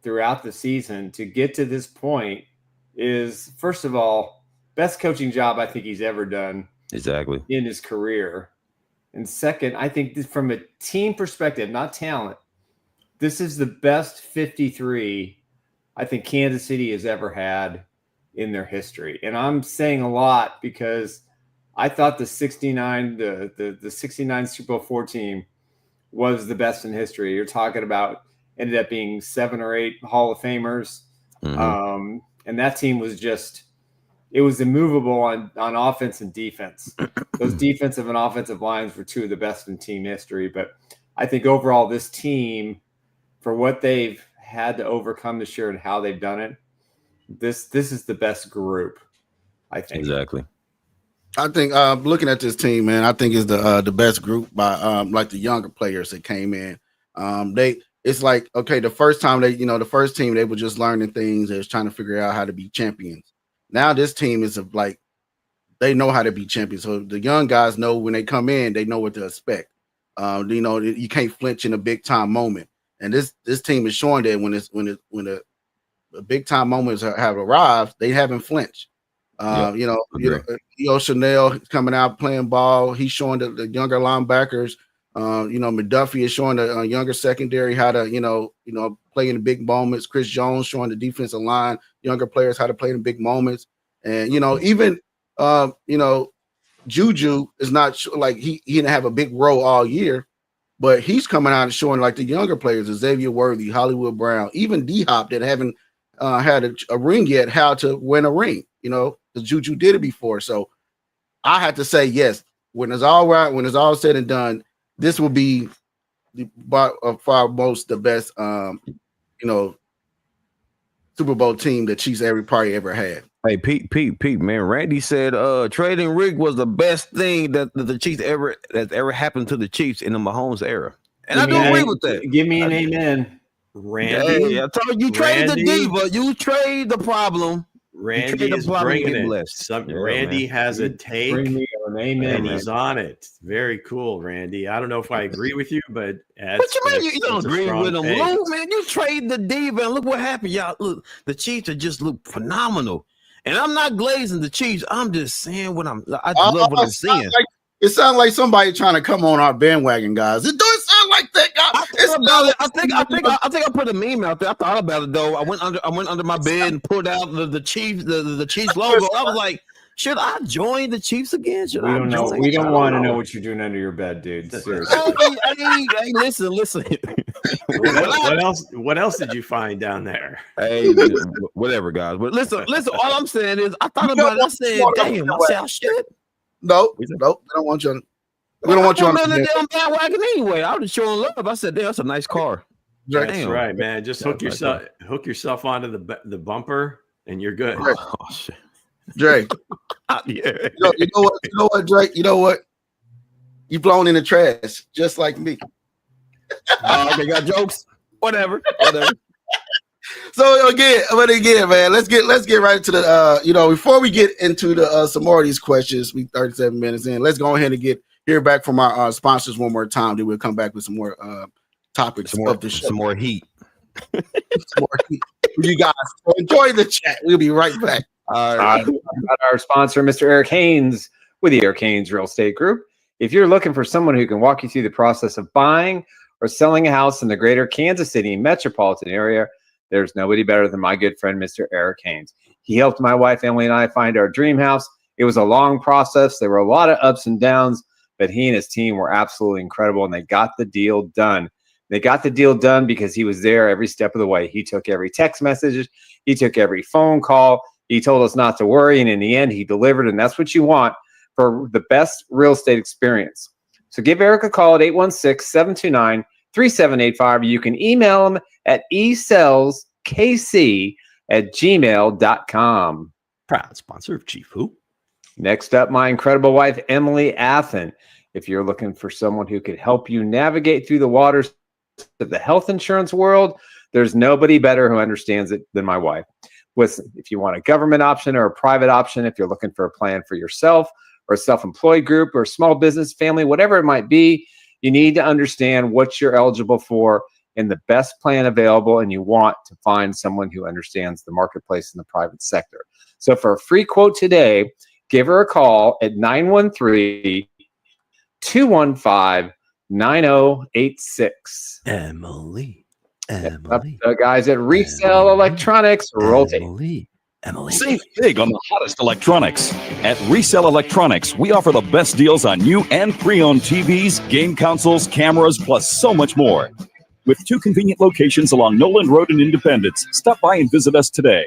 throughout the season to get to this point is, first of all, best coaching job I think he's ever done. Exactly. In his career. And second, I think from a team perspective, not talent, this is the best 53 I think Kansas City has ever had in their history. And I'm saying a lot because I thought the 69 Super Bowl IV team was the best in history. You're talking about ended up being 7 or 8 Hall of Famers. And that team was it was immovable on offense and defense. Those defensive and offensive lines were two of the best in team history. But I think overall, this team, for what they've had to overcome this year and how they've done it, this is the best group, I think. Exactly. I think looking at this team, man, I think is the best group by like the younger players that came in. It's like, okay, the first time the first team, they were just learning things. They was trying to figure out how to be champions. Now this team is like they know how to be champions. So the young guys know when they come in, they know what to expect. You know, you can't flinch in a big time moment, and this team is showing that when the big time moments have arrived, they haven't flinched. You know, Chanel coming out playing ball. He's showing the younger linebackers. You know, McDuffie is showing the younger secondary how to, you know, play in the big moments. Chris Jones showing the defensive line, younger players how to play in big moments. And, you know, even, you know, Juju is not like he didn't have a big role all year, but he's coming out and showing like the younger players, Xavier Worthy, Hollywood Brown, even D-Hop that haven't had a ring yet, how to win a ring. You know, the Juju did it before. So I had to say, yes, when it's all right, when it's all said and done, this will be by far most the best, you know, Super Bowl team that Chiefs probably ever had. Hey, Pete, man. Randy said trading Rick was the best thing that the Chiefs ever happened to the Chiefs in the Mahomes era. And I do agree with that. Give me an amen. Randy, hey, I told you trade the diva, you trade the problem. Randy is bringing it. Randy man. has a take, Bring me an amen. and he's on it. Very cool, Randy. I don't know if I agree with you, but what you mean you don't agree with him, Lou? Man, you trade the diva, and look what happened, y'all. Look, the Chiefs are just look phenomenal. And I'm not glazing the Chiefs. I'm just saying I love what I'm seeing. It sounds like somebody trying to come on our bandwagon, guys. It doesn't sound like that, guys. I think I put a meme out there. I thought about it though. I went under my bed and pulled out the Chiefs, the Chiefs logo. I was like, should I join the Chiefs again? We don't know. We don't want to know what you're doing under your bed, dude. Seriously. Hey, listen. What else did you find down there? Hey, whatever, guys. But listen. All I'm saying is, I thought about it. I said, damn. I said, I should. No, we don't want you on. We don't want you on the damn bandwagon anyway. I was just showing love. I said, damn, that's a nice car. That's right, man. Just hook yourself onto the bumper, and you're good. Oh shit, Dre. Yeah. You know what, Drake? You know what? You blown in the trash, just like me. They got jokes. Whatever. So again, man, let's get right into the you know, before we get into the some more of these questions, we 37 minutes in. Let's go ahead and hear back from our sponsors one more time. Then we'll come back with some more topics of the show. Some more heat. Some more heat. You guys enjoy the chat. We'll be right back. Our sponsor, Mr. Eric Haynes, with the Eric Haynes Real Estate Group. If you're looking for someone who can walk you through the process of buying or selling a house in the greater Kansas City metropolitan area, there's nobody better than my good friend, Mr. Eric Haynes. He helped my wife, Emily, and I find our dream house. It was a long process. There were a lot of ups and downs, but he and his team were absolutely incredible, and they got the deal done. They got the deal done because he was there every step of the way. He took every text message. He took every phone call. He told us not to worry, and in the end, he delivered, and that's what you want for the best real estate experience. So give Eric a call at 816-729-3785. You can email him at esellskc@gmail.com. Proud sponsor of Chief Who. Next up, my incredible wife, Emily Athan. If you're looking for someone who could help you navigate through the waters of the health insurance world, there's nobody better who understands it than my wife. Listen, if you want a government option or a private option, if you're looking for a plan for yourself or a self-employed group or a small business, family, whatever it might be, you need to understand what you're eligible for and the best plan available, and you want to find someone who understands the marketplace in the private sector. So for a free quote today, give her a call at 913-215-9086. Emily. The guys at Resell Electronics, rotate. Emily. Save big on the hottest electronics. At Resell Electronics, we offer the best deals on new and pre-owned TVs, game consoles, cameras, plus so much more. With 2 convenient locations along Noland Road in Independence. Stop by and visit us today.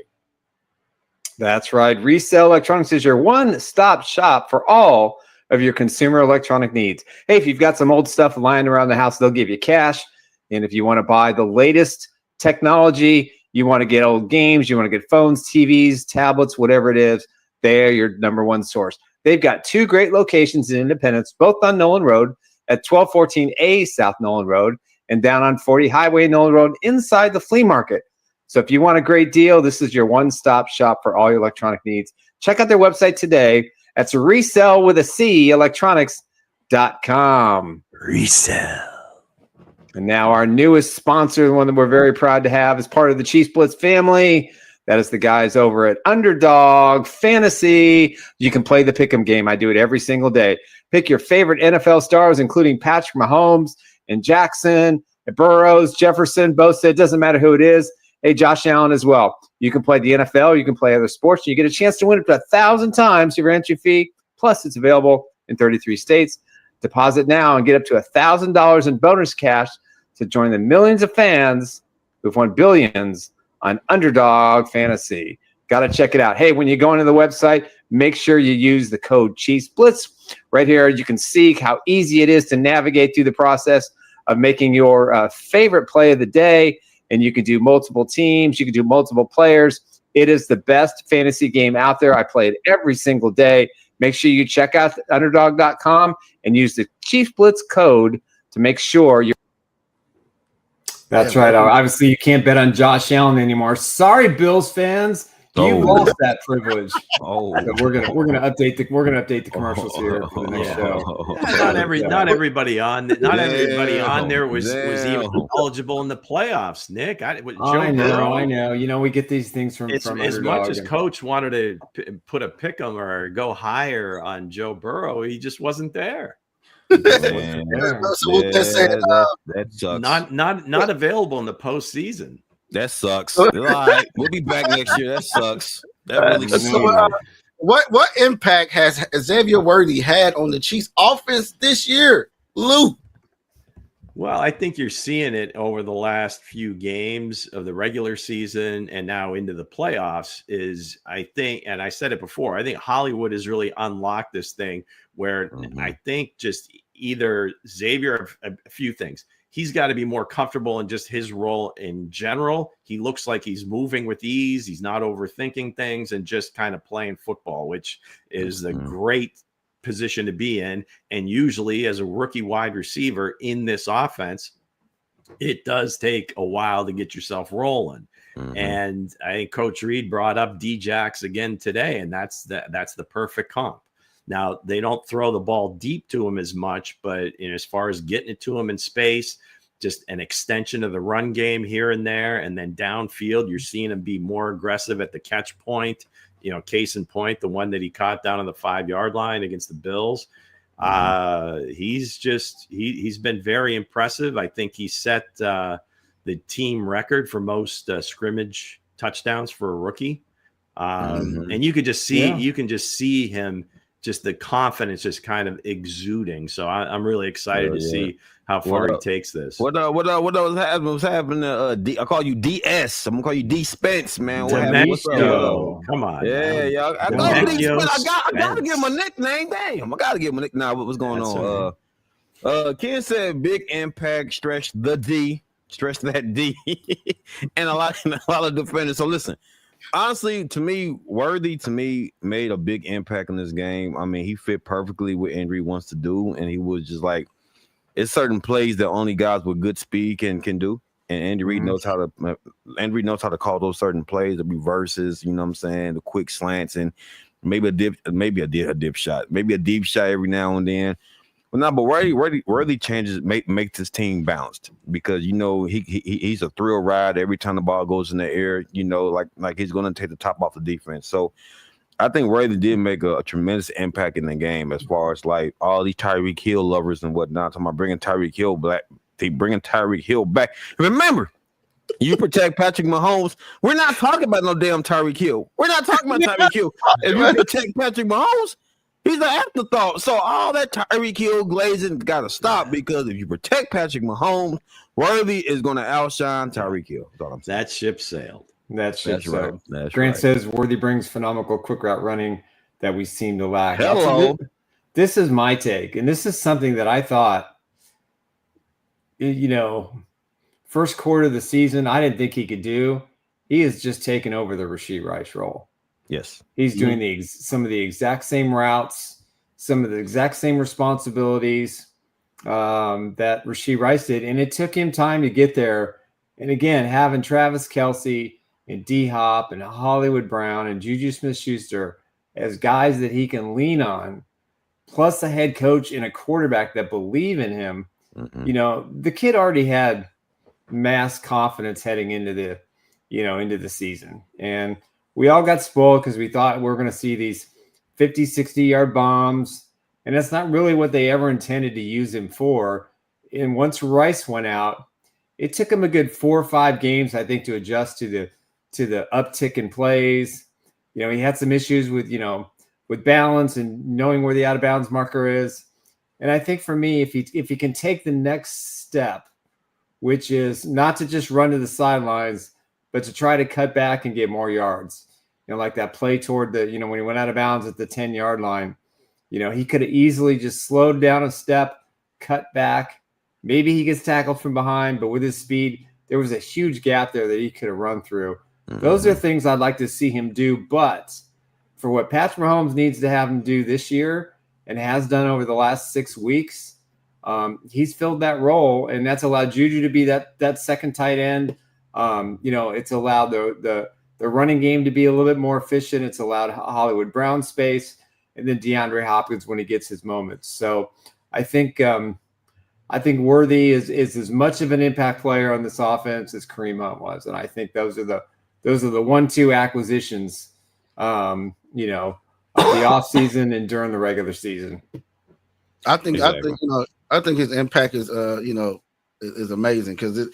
That's right. Resell Electronics is your one-stop shop for all of your consumer electronic needs. Hey, if you've got some old stuff lying around the house, they'll give you cash. And if you want to buy the latest technology, you want to get old games, you want to get phones, TVs, tablets, whatever it is, they're your number one source. They've got 2 great locations in Independence, both on Noland Road at 1214A South Noland Road and down on 40 Highway Noland Road inside the flea market. So if you want a great deal, this is your one-stop shop for all your electronic needs. Check out their website today That's resell with a C, electronics.com. Resell. And now our newest sponsor, the one that we're very proud to have as part of the Chiefs Blitz family. That is the guys over at Underdog Fantasy. You can play the pick'em game. I do it every single day. Pick your favorite NFL stars, including Patrick Mahomes and Jackson, and Burrows, Jefferson, Bosa. It doesn't matter who it is. Hey, Josh Allen as well. You can play the NFL. You can play other sports. You get a chance to win up to 1,000 times your entry fee. Plus, it's available in 33 states. Deposit now and get up to $1,000 in bonus cash to join the millions of fans who've won billions on Underdog Fantasy. Got to check it out. Hey, when you go into the website, make sure you use the code Chiefs Blitz. Right here, you can see how easy it is to navigate through the process of making your favorite play of the day. And you can do multiple teams. You can do multiple players. It is the best fantasy game out there. I play it every single day. Make sure you check out underdog.com and use the Chiefs Blitz code to make sure you're. That's right. Obviously, you can't bet on Josh Allen anymore. Sorry, Bills fans. You lost that privilege. But we're gonna update the commercials here for the next show. Not everybody on there was even eligible in the playoffs. Nick, I know. You know, we get these things from as much as Coach wanted to put a pick 'em or go higher on Joe Burrow, he just wasn't there. That sucks. Not available in the postseason. That sucks. All right, we'll be back next year. That sucks. That really sucks. What impact has Xavier Worthy had on the Chiefs offense this year, Lou? Well, I think you're seeing it over the last few games of the regular season and now into the playoffs is I think, and I said it before, I think Hollywood has really unlocked this thing where I think just either Xavier, a few things. He's got to be more comfortable in just his role in general. He looks like he's moving with ease. He's not overthinking things and just kind of playing football, which is a great position to be in. And usually as a rookie wide receiver in this offense, it does take a while to get yourself rolling. And I think Coach Reed brought up D-Jax again today, and that's the perfect comp. Now, they don't throw the ball deep to him as much, but as far as getting it to him in space, just an extension of the run game here and there, and then downfield, you're seeing him be more aggressive at the catch point. Case in point, the one that he caught down on the 5-yard line against the Bills. He's been very impressive. I think he set the team record for most scrimmage touchdowns for a rookie. And you could just see him. Just the confidence just kind of exuding. So I'm really excited to see how far he takes this. What was happening? I call you DS. I'm gonna call you D Spence, man. Come on. Yeah. I gotta give him a nickname. Damn, I gotta give him a nickname. What's going on? Ken said big impact, stretch the D, stretch that D, and a lot of defenders. So listen. Honestly, to me, Worthy made a big impact in this game. I mean, he fit perfectly what Andrew wants to do, and he was just like, it's certain plays that only guys with good speed can do. And Andy Reid knows how to call those certain plays, the reverses, you know what I'm saying, the quick slants, and maybe a deep shot every now and then. But Worthy changes makes his team balanced because he's a thrill ride every time the ball goes in the air. Like he's going to take the top off the defense. So I think Worthy did make a tremendous impact in the game as far as like all these Tyreek Hill lovers and whatnot. Talking about bringing Tyreek Hill back. Remember, you protect Patrick Mahomes. We're not talking about no damn Tyreek Hill. We're not talking about Tyreek Hill. If you protect Patrick Mahomes, he's an afterthought. So all that Tyreek Hill glazing got to stop because if you protect Patrick Mahomes, Worthy is going to outshine Tyreek Hill. That's all I'm saying. That ship sailed. That's right. Grant says Worthy brings phenomenal quick route running that we seem to lack. Hello. This is my take, and this is something that I thought, first quarter of the season, I didn't think he could do. He has just taken over the Rashee Rice role. Yes. He's doing some of the exact same routes, some of the exact same responsibilities that Rashee Rice did. And it took him time to get there. And again, having Travis Kelce and D-Hop and Hollywood Brown and Juju Smith-Schuster as guys that he can lean on, plus a head coach and a quarterback that believe in him. You know, the kid already had mass confidence heading into the season. And we all got spoiled because we thought we were going to see these 50, 60-yard bombs. And that's not really what they ever intended to use him for. And once Rice went out, it took him a good 4 or 5 games, I think, to adjust to the uptick in plays. You know, he had some issues with balance and knowing where the out of bounds marker is. And I think for me, if he can take the next step, which is not to just run to the sidelines, but to try to cut back and get more yards. You know, like that play toward when he went out of bounds at the 10-yard line, you know, he could have easily just slowed down a step, cut back. Maybe he gets tackled from behind, but with his speed, there was a huge gap there that he could have run through. Those are things I'd like to see him do. But for what Patrick Mahomes needs to have him do this year and has done over the last 6 weeks, he's filled that role, and that's allowed Juju to be that second tight end. It's allowed the running game to be a little bit more efficient. It's allowed Hollywood Brown space, and then DeAndre Hopkins when he gets his moments. So I think Worthy is as much of an impact player on this offense as Kareem Hunt was, and I think those are the 1-2 acquisitions, of the offseason and during the regular season. I think his impact is is amazing because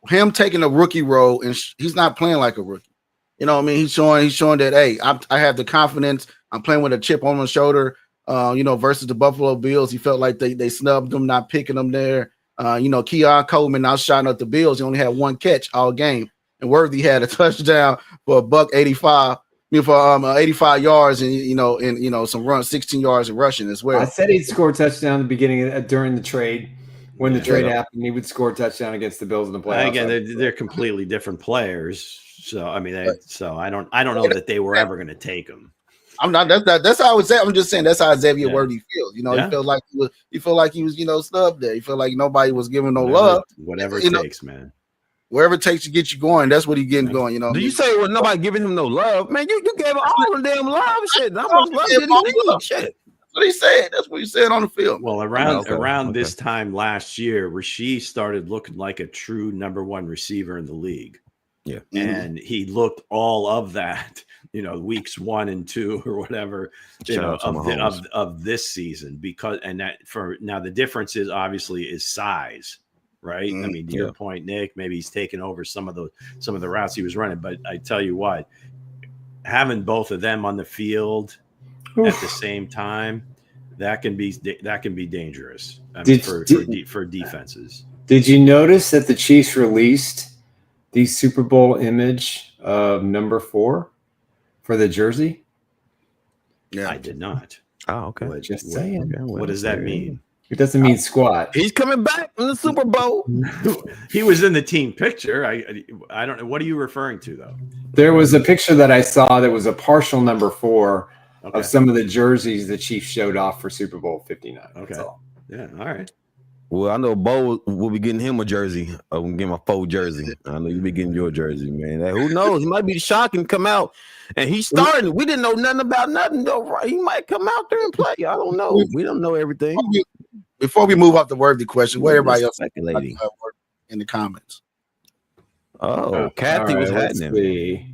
him taking a rookie role and he's not playing like a rookie. You know what I mean? He's showing that, hey, I have the confidence. I'm playing with a chip on my shoulder. Versus the Buffalo Bills, he felt like they snubbed him, not picking him there. Keon Coleman outshot at the Bills. He only had 1 catch all game, and Worthy had a touchdown for $185. For 85 yards and some runs, 16 yards of rushing as well. I said he'd score a touchdown at the beginning during the trade. When the trade happened, he would score a touchdown against the Bills in the playoffs. Again, they're completely different players. So I mean, I don't know that they were ever going to take him. I'm not. That's how I would say. I'm just saying that's how Xavier Worthy feels. He felt like he was snubbed there. He felt like nobody was giving no love. Whatever it takes, man. Wherever it takes to get you going, that's what he's getting going. Do you say nobody giving him no love, man? You gave him all the damn love, shit. How much love did he need? Shit. That's what he said. That's what he said on the field. Well, around this time last year, Rasheed started looking like a true number 1 receiver in the league. Yeah, and he looked all of that, weeks 1 and 2 or whatever, of this season the difference is obviously size. Right. I mean, to your point, Nick, maybe he's taken over some of the routes he was running. But I tell you what, having both of them on the field at the same time, that can be dangerous for defenses. Did you notice that the Chiefs released the Super Bowl image of number 4 for the jersey? Yeah, I did not. Oh, okay. Just saying. What does that mean? It doesn't mean squat. He's coming back in the Super Bowl. He was in the team picture. I don't know. What are you referring to, though? There was a picture that I saw that was a partial number 4 of some of the jerseys the Chiefs showed off for Super Bowl 59. Okay. Yeah. All right. Well, I know Bo will be getting him a jersey. I'm going to get my 4 jersey. I know you'll be getting your jersey, man. Who knows? He might be shocked and come out. And he's starting. We didn't know nothing about nothing, though. Right? He might come out there and play. I don't know. We don't know everything. Before we move off the Worthy question, what everybody else speculating in the comments? Oh, Kathy was happening.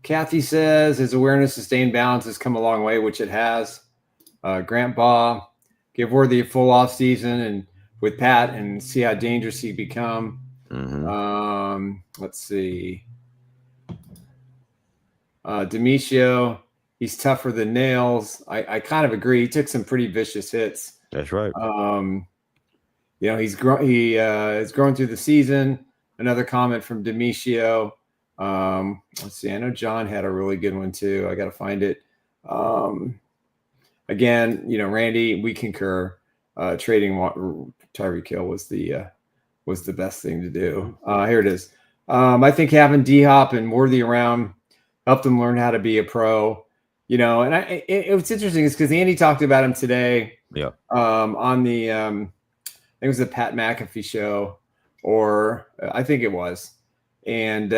Kathy says his awareness, sustained balance has come a long way, which it has. Grant Baugh, give Worthy a full off season and with Pat and see how dangerous he become. Let's see. Demetrio, he's tougher than nails. I kind of agree. He took some pretty vicious hits. That's right. He's grown. He has grown through the season. Another comment from Demetrio. Let's see. I know John had a really good one too. I got to find it. Again, Randy, we concur. Trading Tyreek Hill was the best thing to do. Here it is. I think having D-Hop and Worthy around helped him learn how to be a pro. And what's interesting is because Andy talked about him today. Yeah. On the I think it was the Pat McAfee show, or I think it was, And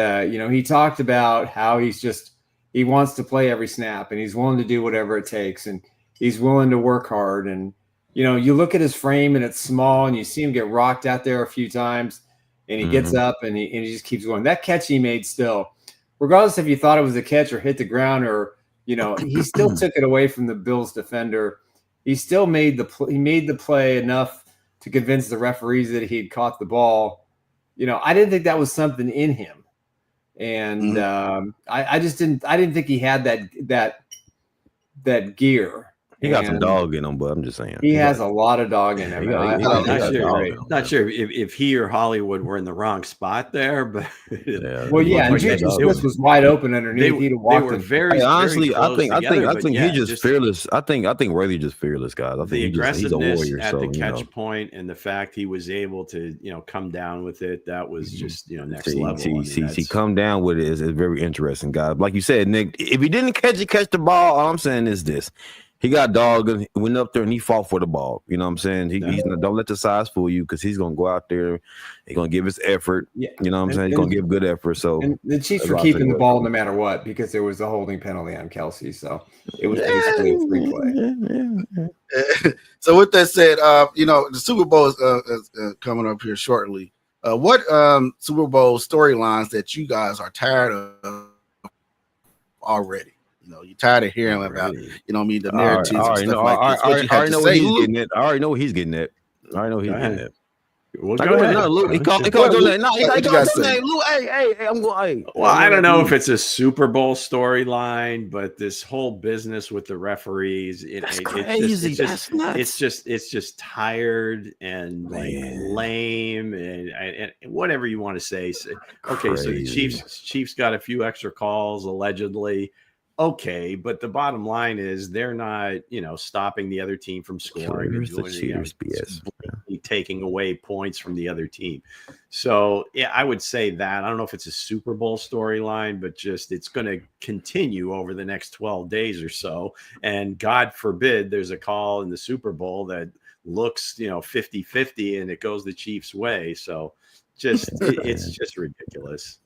he talked about how he wants to play every snap, and he's willing to do whatever it takes, and he's willing to work hard. And you look at his frame and it's small, and you see him get rocked out there a few times, and he gets up and he just keeps going. That catch he made still, regardless if you thought it was a catch or hit the ground, or he still took it away from the Bills defender. He still made the play enough to convince the referees that he had caught the ball. I didn't think that was something in him, and I didn't think he had that gear. He got some dog in him, but I'm just saying he has a lot of dog in him. Not sure if he or Hollywood were in the wrong spot there, but and Chiefs was wide open underneath. They were very honestly. I think he's just fearless. I think Worthy just fearless, guys. I think the aggressiveness he's a warrior, at the catch point, and the fact he was able to come down with it, that was just next level. See, come down with it is very interesting, guys. Like you said, Nick, if he didn't catch the ball, all I'm saying is this. He got dog and went up there and he fought for the ball. You know what I'm saying? He's don't let the size fool you, because he's gonna go out there. He's gonna give his effort. Yeah. You know what I'm saying? He's gonna give good effort. So and the Chiefs were keeping the ball no matter what, because there was a holding penalty on Kelsey. So it was basically a free play. So with that said, the Super Bowl is coming up here shortly. What Super Bowl storylines that you guys are tired of already? You're tired of hearing about, the narratives and stuff like this. I already know what he's getting at. I already know what he's getting at. Well, go ahead. No, Lou, he called your name. No, he called your name. Lou, hey, I'm going. Well, I don't know if it's a Super Bowl storyline, but this whole business with the referees, it's crazy. It's just tired and lame and whatever you want to say. Okay, so the Chiefs got a few extra calls allegedly. Okay, but the bottom line is they're not, stopping the other team from scoring and doing taking away points from the other team. So yeah, I would say that. I don't know if it's a Super Bowl storyline, but just it's going to continue over the next 12 days or so. And God forbid there's a call in the Super Bowl that looks, 50-50 and it goes the Chiefs' way. So it's just ridiculous.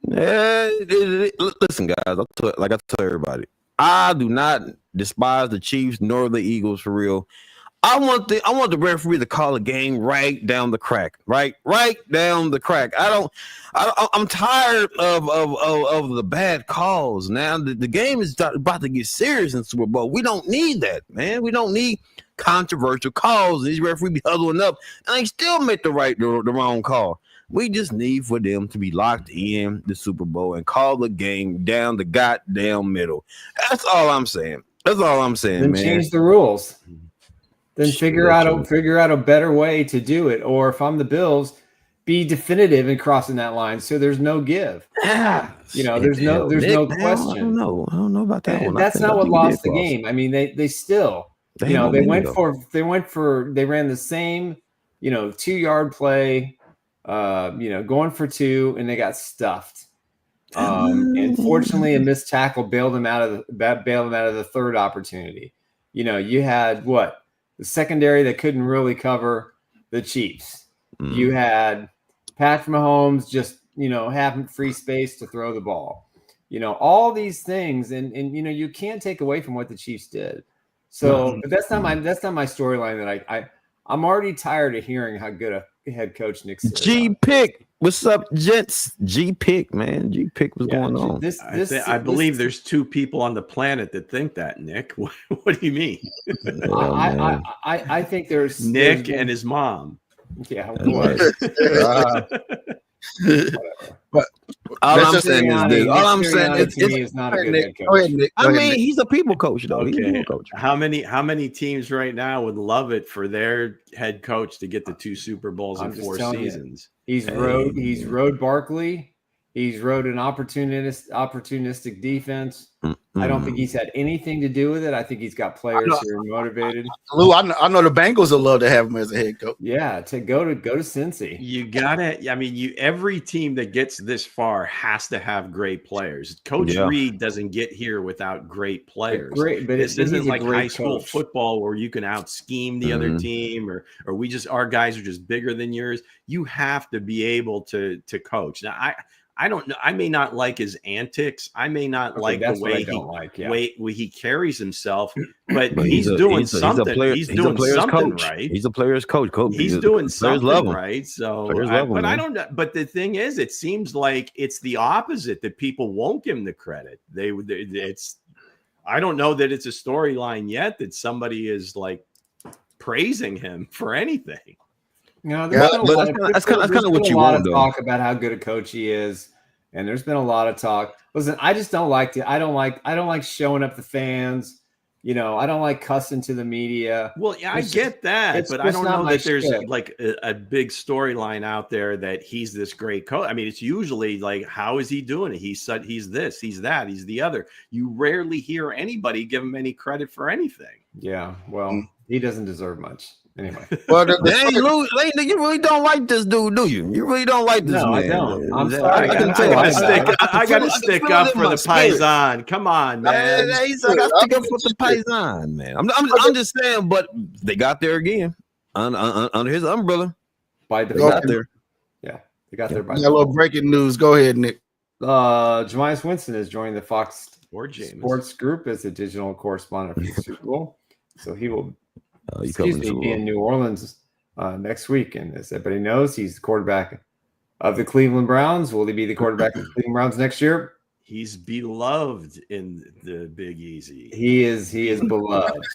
Listen, guys, I tell everybody, I do not despise the Chiefs nor the Eagles, for real. I want the referee to call a game right down the crack, right down the crack. I'm tired of the bad calls. Now the game is about to get serious in Super Bowl. We don't need that, man. We don't need controversial calls. These referees be huddling up and they still make the wrong call. We just need for them to be locked in the Super Bowl and call the game down the goddamn middle. That's all I'm saying. Then man. Change the rules. Then figure out a better way to do it. Or if I'm the Bills, be definitive in crossing that line so there's no give. There's no question. I don't know about that one. That's not what lost the game. I mean, they still, they ran the same, 2-yard play. Going for 2, and they got stuffed. And fortunately, a missed tackle bailed them out of the third opportunity. You had the secondary that couldn't really cover the Chiefs. You had Patrick Mahomes just having free space to throw the ball. All these things, and you can't take away from what the Chiefs did. So, but that's not my storyline. That I'm already tired of hearing how good a head coach Nick Sirianni. G-Pick, what's up, gents? G-Pick, man. G-Pick, what's going on? I believe there's 2 people on the planet that think that, Nick. What do you mean? I think there's Nick and his mom. Yeah. But all I'm saying is this. All I'm saying is he's not a good head coach. I mean, he's a people coach, though. He's a people coach. How many teams right now would love it for their head coach to get the 2 Super Bowls in 4 seasons? He's rode Barkley. He's rode an opportunistic defense. I don't think he's had anything to do with it. I think he's got players who are motivated. Lou, I know the Bengals would love to have him as a head coach. Yeah, to go to Cincy. You gotta. I mean, every team that gets this far has to have great players. Coach Reed doesn't get here without great players. But this isn't like high school football where you can out scheme the other team, or our guys are just bigger than yours. You have to be able to coach. Now, I don't know. I may not like his antics. I may not like the way he carries himself, but he's doing something. He's doing something right. He's a player's coach. He's doing something right. So, I don't know. But the thing is, it seems like it's the opposite, that people won't give him the credit. I don't know that it's a storyline yet that somebody is like praising him for anything. That's kind of what you want. Talk about how good a coach he is, and there's been a lot of talk. Listen, I just don't like to. I don't like showing up the fans. I don't like cussing to the media. Well, yeah, I get that, but I don't know that there's like a big storyline out there that he's this great coach. I mean, it's usually like, how is he doing it? He's this, he's that, he's the other. You rarely hear anybody give him any credit for anything. Yeah, well, he doesn't deserve much. Anyway, well, you really don't like this dude, do you? You really don't like this man. I don't. I'm sorry. I got to stick up for the Paisan. Come on, man. I got to stick up for the Paisan, man. I'm just saying, but they got there again under his umbrella. By the got there. Yeah, they got there. By a little breaking news. Go ahead, Nick. Jameis Winston is joining the Fox Sports Group as a digital correspondent for the Super Bowl, so he will. Be in New Orleans next week, and as everybody knows, he's the quarterback of the Cleveland Browns. Will he be the quarterback of the Cleveland Browns next year? He's beloved in the Big Easy. He is beloved.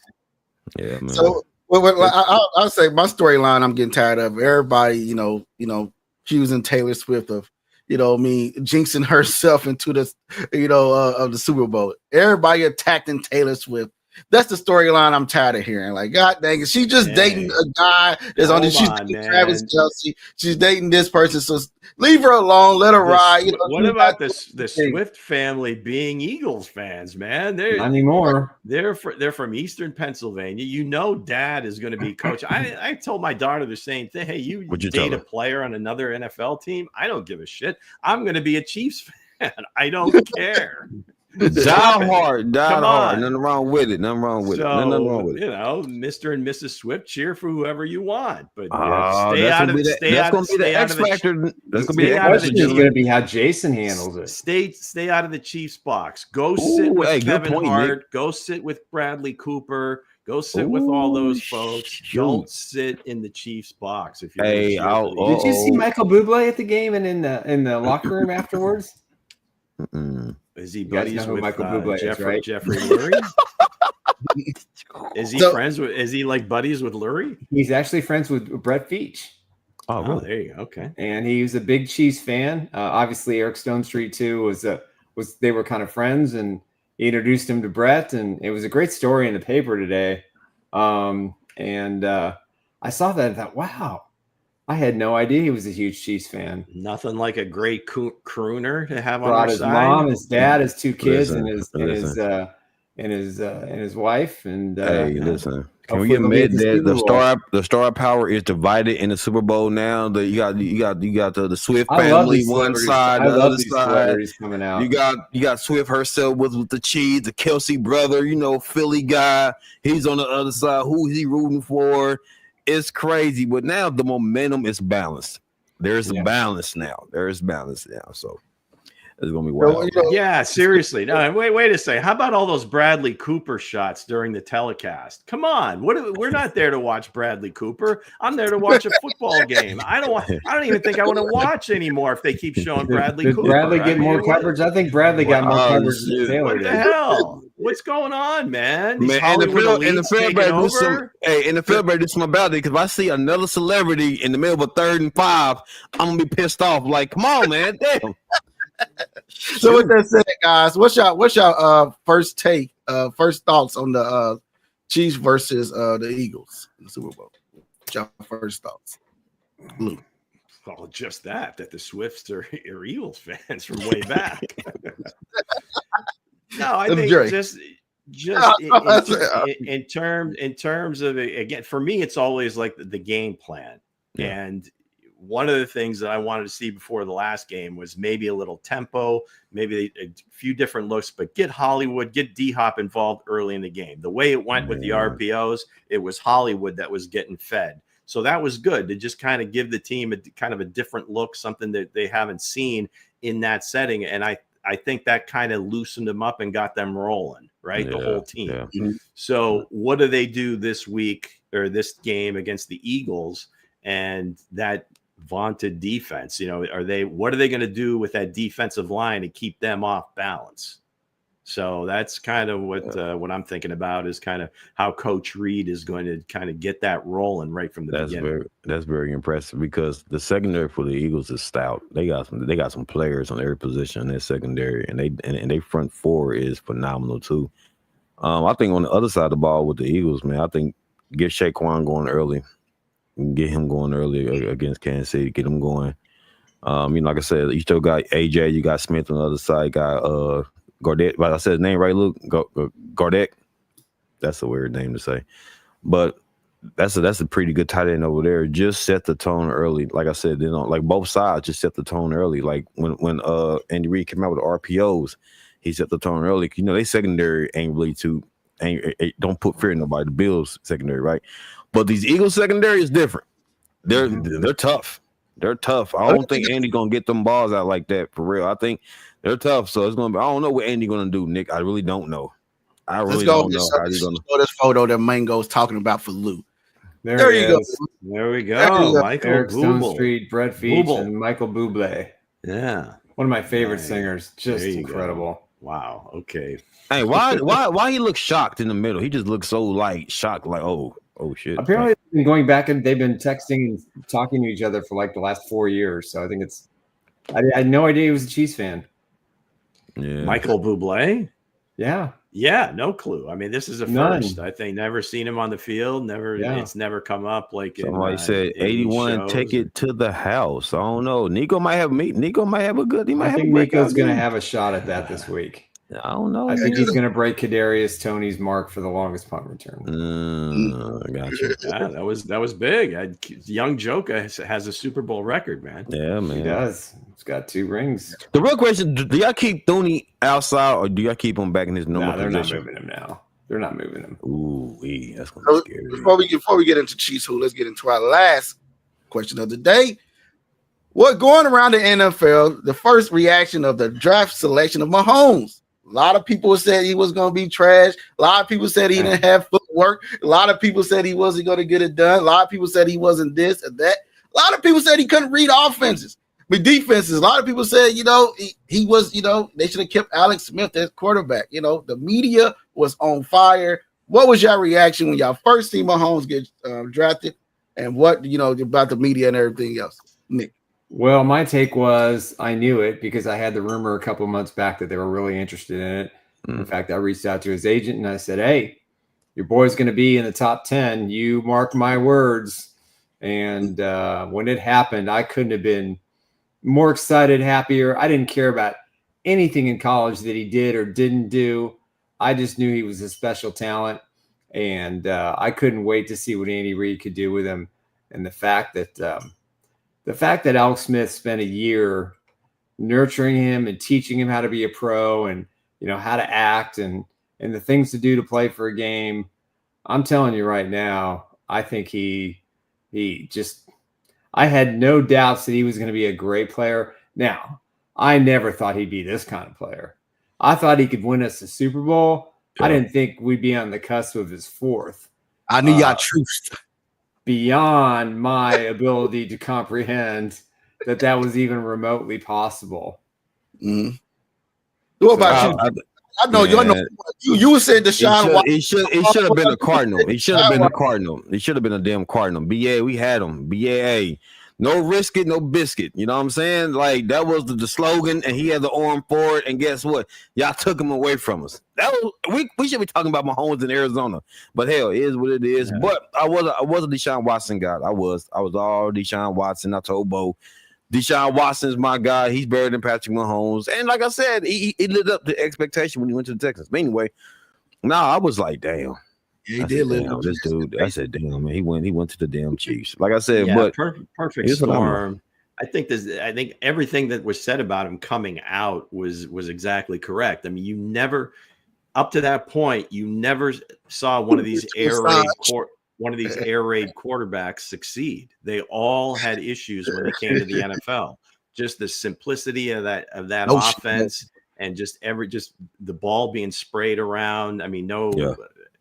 Yeah, man. So, I'll say my storyline. I'm getting tired of everybody. Accusing Taylor Swift of, jinxing herself into the, of the Super Bowl. Everybody attacking Taylor Swift. That's the storyline I'm tired of hearing. Like, God dang it, she's just dating a guy that's she's dating Travis Kelce. She's dating this person, so leave her alone. Let her ride. What about the Swift family being Eagles fans, man? Not anymore. They're from Eastern Pennsylvania. Dad is going to be coach. I told my daughter the same thing. Hey, you date a player on another NFL team? I don't give a shit. I'm going to be a Chiefs fan. I don't care. Die hard. Nothing wrong with it. Nothing wrong with it. Mr. and Mrs. Swift, cheer for whoever you want, but stay out of the X factor. That's gonna be the question. Is going to be how Jason handles it. Stay out of the Chiefs box. Go sit with Kevin Hart. Nick. Go sit with Bradley Cooper. Go sit with all those folks. Don't sit in the Chiefs box. If you did you see Michael Bublé at the game and in the locker room afterwards? Is he buddies with Michael Bublé, Jeffrey Lurie? Is he friends with? Is he like buddies with Lurie? He's actually friends with Brett Veach. Oh, really? There you go. Okay. And he was a big Chiefs fan. Obviously, Eric Stonestreet too was they were kind of friends, and he introduced him to Brett, and it was a great story in the paper today. I saw that and thought, wow. I had no idea he was a huge Chiefs fan. Nothing like a great crooner to have on your his side. Mom, his dad, his two kids, and his wife. And listen. Can we admit that the star power is divided in the Super Bowl now? You got the Swift family one side, the other side coming out. You got Swift herself with the cheese, the Kelce brother, Philly guy. He's on the other side. Who is he rooting for? It's crazy, but now the momentum is balanced. There's a balance now. So it's gonna be wild. Yeah, seriously. No, wait a second. How about all those Bradley Cooper shots during the telecast? Come on, we're not there to watch Bradley Cooper. I'm there to watch a football game. I don't even think I want to watch anymore if they keep showing Bradley Cooper. Did Bradley get more coverage? I think Bradley got more coverage than Taylor did. What the hell? What's going on, man? In the NFL better do something about it, because if I see another celebrity in the middle of a 3rd and 5, I'm gonna be pissed off. Like, come on, man, damn. So with that said, guys, what's your first thoughts on the Chiefs versus the Eagles in the Super Bowl? What's your first thoughts, Lou? Well, just that the Swifts are Eagles fans from way back. No, I think just in terms of, again, for me, it's always like the game plan. Yeah. And one of the things that I wanted to see before the last game was maybe a little tempo, maybe a few different looks, but get Hollywood, get D-Hop involved early in the game. The way it went with the RPOs, it was Hollywood that was getting fed. So that was good to just kind of give the team a kind of a different look, something that they haven't seen in that setting. And I think that kind of loosened them up and got them rolling, right? The whole team. Yeah. So what do they do this week or this game against the Eagles and that vaunted defense? What are they going to do with that defensive line to keep them off balance? So that's kind of what I'm thinking about, is kind of how Coach Reed is going to kind of get that rolling right from the beginning. That's very impressive, because the secondary for the Eagles is stout. They got some players on every position in their secondary, and they front four is phenomenal too. I think on the other side of the ball with the Eagles, man, I think get Shaquan going early, get him going early against Kansas City, get him going. Like I said, you still got AJ, you got Smith on the other side, got Gardette, but I said his name right, Luke. Gardette. That's a weird name to say, but that's a pretty good tight end over there. Just set the tone early. Like I said, like both sides just set the tone early. Like when Andy Reid came out with the RPOs, he set the tone early. They secondary ain't really don't put fear in nobody. The Bills secondary, right? But these Eagles secondary is different. They're tough. They're tough. I don't think Andy gonna get them balls out like that for real. I think they're tough. So it's gonna be. I don't know what Andy gonna do, Nick. I really don't know. Let's don't know how he's gonna. Show this photo that Mango's talking about for Lou. There you go. There we go. Michael Eric Bublé. Stonestreet, Brett Veach, and Michael Bublé. Yeah, one of my favorite singers. Just incredible. Go. Wow. Okay. Hey, why he looks shocked in the middle? He just looks so like shocked, like oh shit. Apparently, they've been going back and they've been texting and talking to each other for like the last 4 years. So I think I had no idea he was a Chiefs fan. Yeah. Michael Bublé. Yeah. Yeah, no clue. I mean, this is a first. I think never seen him on the field. Never. Yeah. It's never come up. Like somebody said, 81. Take it to the house. I don't know. Nico might have a good. I think Nico's going to have a shot at that this week. I don't know. I think he's going to break Kadarius Toney's mark for the longest punt return. I got you. Yeah, that was big. Young Joker has a Super Bowl record, man. Yeah, man. He does. He's got 2 rings. The real question: do y'all keep Toney outside, or do y'all keep him back in his normal position? They're not moving him now. They're not moving him. Ooh, that's going to be scary. Before we get into Chiefs, let's get into our last question of the day. What going around the NFL? The first reaction of the draft selection of Mahomes. A lot of people said he was going to be trash. A lot of people said he didn't have footwork. A lot of people said he wasn't going to get it done. A lot of people said he wasn't this and that. A lot of people said he couldn't read offenses. But defenses, a lot of people said, he was, they should have kept Alex Smith as quarterback. The media was on fire. What was your reaction when y'all first seen Mahomes get drafted? And what, about the media and everything else? Nick. Well, my take was I knew it because I had the rumor a couple of months back that they were really interested in it. In fact, I reached out to his agent and I said, hey, your boy's going to be in the top 10. You mark my words. And when it happened, I couldn't have been more excited, happier. I didn't care about anything in college that he did or didn't do. I just knew he was a special talent. And I couldn't wait to see what Andy Reid could do with him. And the fact that Alex Smith spent a year nurturing him and teaching him how to be a pro and, how to act and the things to do to play for a game. I'm telling you right now, I think I had no doubts that he was going to be a great player. Now, I never thought he'd be this kind of player. I thought he could win us the Super Bowl. Yeah. I didn't think we'd be on the cusp of his 4th. I knew y'all truth. Beyond my ability to comprehend that was even remotely possible. Mm-hmm. What about you? I know you said Deshaun Watson. He should have been a Cardinal. He should have been a Cardinal. He should have been a damn Cardinal. BA, we had him. BAA. No risk it, no biscuit. You know what I'm saying? Like that was the slogan, and he had the arm for it. And guess what? Y'all took him away from us. We should be talking about Mahomes in Arizona. But hell, it is what it is. Yeah. But I was a Deshaun Watson guy. I was all Deshaun Watson. I told Bo, Deshaun Watson's my guy. He's better than Patrick Mahomes. And like I said, he lived up to expectation when he went to the Texans. But anyway, I was like, damn. Yeah, he did live up this dude. I said, damn, man, he went to the damn Chiefs. Like I said, but perfect storm. I think everything that was said about him coming out was exactly correct. I mean, you never up to that point, you never saw one of these air raid one of these air raid quarterbacks succeed. They all had issues when they came to the NFL. Just the simplicity of that offense and just the ball being sprayed around. I mean,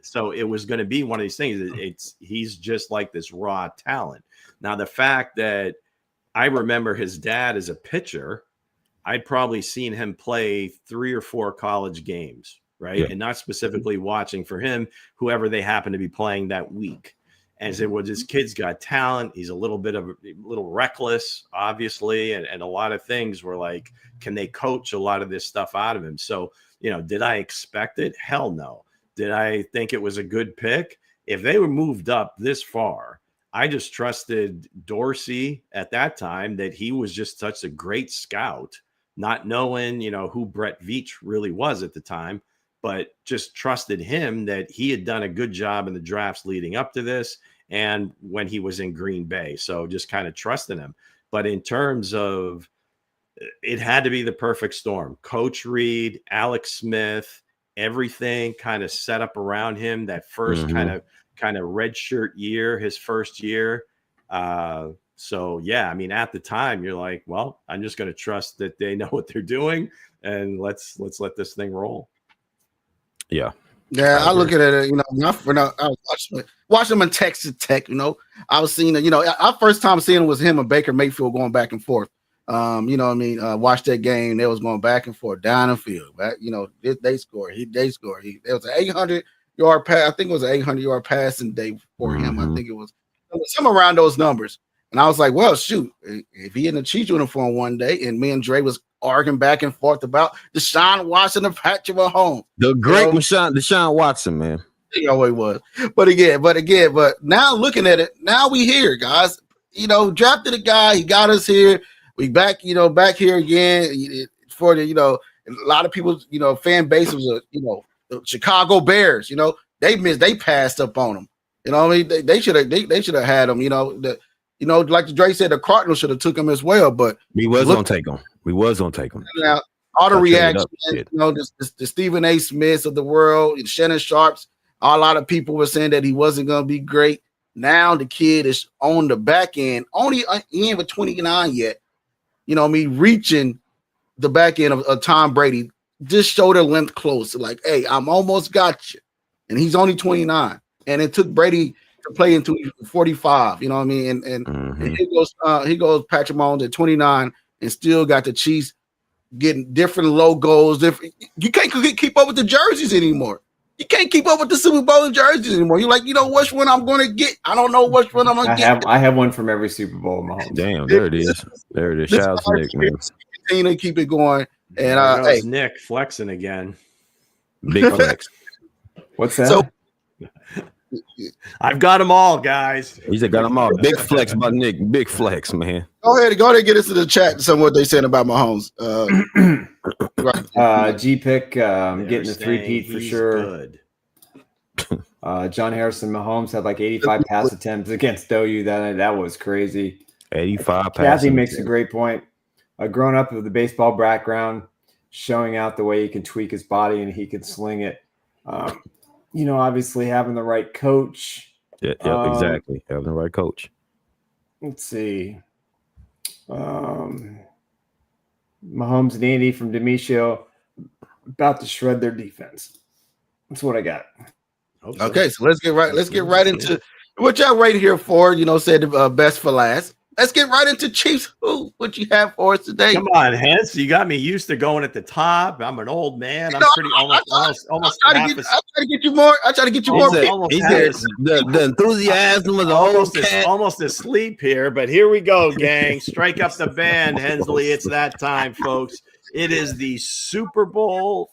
so it was going to be one of these things. He's just like this raw talent. Now, the fact that I remember his dad as a pitcher, I'd probably seen him play 3 or 4 college games, right? Yeah. And not specifically watching for him, whoever they happen to be playing that week. And said, well, this kid's got talent. He's a little reckless, obviously. And a lot of things were like, can they coach a lot of this stuff out of him? So, did I expect it? Hell no. Did I think it was a good pick? If they were moved up this far, I just trusted Dorsey at that time that he was just such a great scout, not knowing, who Brett Veach really was at the time, but just trusted him that he had done a good job in the drafts leading up to this and when he was in Green Bay. So just kind of trusting him. But in terms of, it had to be the perfect storm. Coach Reed, Alex Smith, everything kind of set up around him that first kind of red shirt year, his first year. So yeah, I mean, at the time you're like, well, I'm just going to trust that they know what they're doing and let's let this thing roll. Yeah. Yeah, I look at it, I was watching him in Texas Tech, I was seeing it, our first time seeing it was him and Baker Mayfield going back and forth. Watched that game. They was going back and forth down the field. Back, they scored. They scored. It was an 800-yard pass. I think it was an 800-yard passing day for him. I think it was some around those numbers. And I was like, well, shoot, if he in a Chiefs uniform one day, and me and Dre was arguing back and forth about Deshaun Watson and Patrick Mahomes. The great Deshaun Watson, man. He always was. But now looking at it, now we here, guys. Drafted a guy. He got us here. We back here again for the, a lot of people's, fan base was, the Chicago Bears, they passed up on him. They should have had him, like Dre said, the Cardinals should have took him as well, but we was going to take him. Now, all the reactions, the Stephen A. Smiths of the world, Shannon Sharps, a lot of people were saying that he wasn't going to be great. Now the kid is on the back end, he ain't even 29 yet. Reaching the back end of Tom Brady, just shoulder length close. Like, hey, I'm almost got you. And he's only 29. And it took Brady to play into 45. You know what I mean? And he goes Patrick Mahomes at 29 and still got the Chiefs getting different logos. You can't keep up with the jerseys anymore. You can't keep up with the Super Bowl jerseys anymore. You're like, which one I'm going to get. I don't know which one I'm going to get. I have one from every Super Bowl, Mahomes. Damn, there it is. There it is. Shout out to Nick, man. Continue to keep it going. And hey, Nick flexing again. Big flex. What's that? So, I've got them all, guys. He said got them all. Big flex by Nick. Big flex, man. Go ahead and get into the chat. Some of what they saying about Mahomes. G-Pick getting the 3-peat for sure. Good. John Harrison Mahomes had like 85 pass attempts against OU. That was crazy. 85 pass. Kathy makes a great point. Growing up with the baseball background, showing out the way he can tweak his body and he can sling it. Obviously having the right coach. Yeah, exactly. Having the right coach. Let's see. Mahomes and Andy from Demetrio about to shred their defense. That's what I got. Okay, so let's get right into what y'all right here for. Said best for last. Let's get right into Chiefs. What you have for us today? Come on, Hense. You got me used to going at the top. I'm an old man. I'm pretty almost. I try to get you more. I try to get you more. He said the enthusiasm of the almost asleep here, but here we go, gang. Strike up the band, Hensley. It's that time, folks. It is the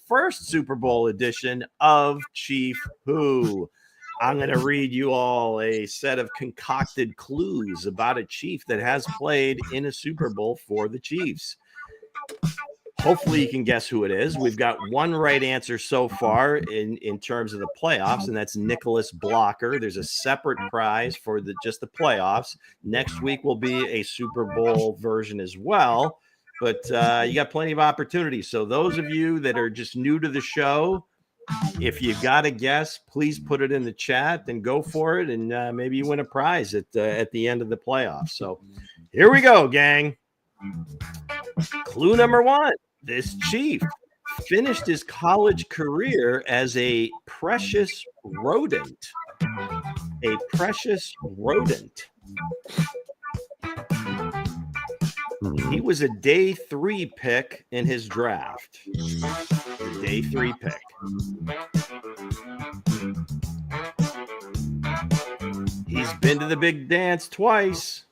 first Super Bowl edition of Chief Who. I'm going to read you all a set of concocted clues about a Chief that has played in a Super Bowl for the Chiefs. Hopefully you can guess who it is. We've got one right answer so far in terms of the playoffs, and that's Nicholas Blocker. There's a separate prize for just the playoffs. Next week will be a Super Bowl version as well, but you got plenty of opportunities. So those of you that are just new to the show, if you got a guess, please put it in the chat and go for it, and maybe you win a prize at the end of the playoffs. So here we go, gang. Clue number 1. This Chief finished his college career as a precious rodent. A precious rodent. He was a day 3 pick in his draft. A day 3 pick. He's been to the big dance twice.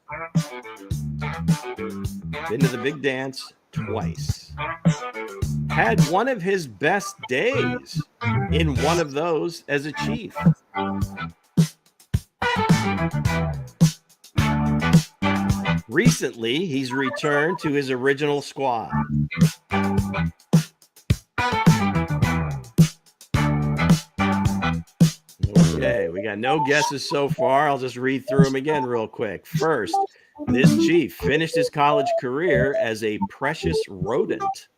Been to the big dance twice. Had one of his best days in one of those as a Chief. Recently, he's returned to his original squad. Okay, we got no guesses so far. I'll just read through them again real quick. First, this Chief finished his college career as a precious rodent.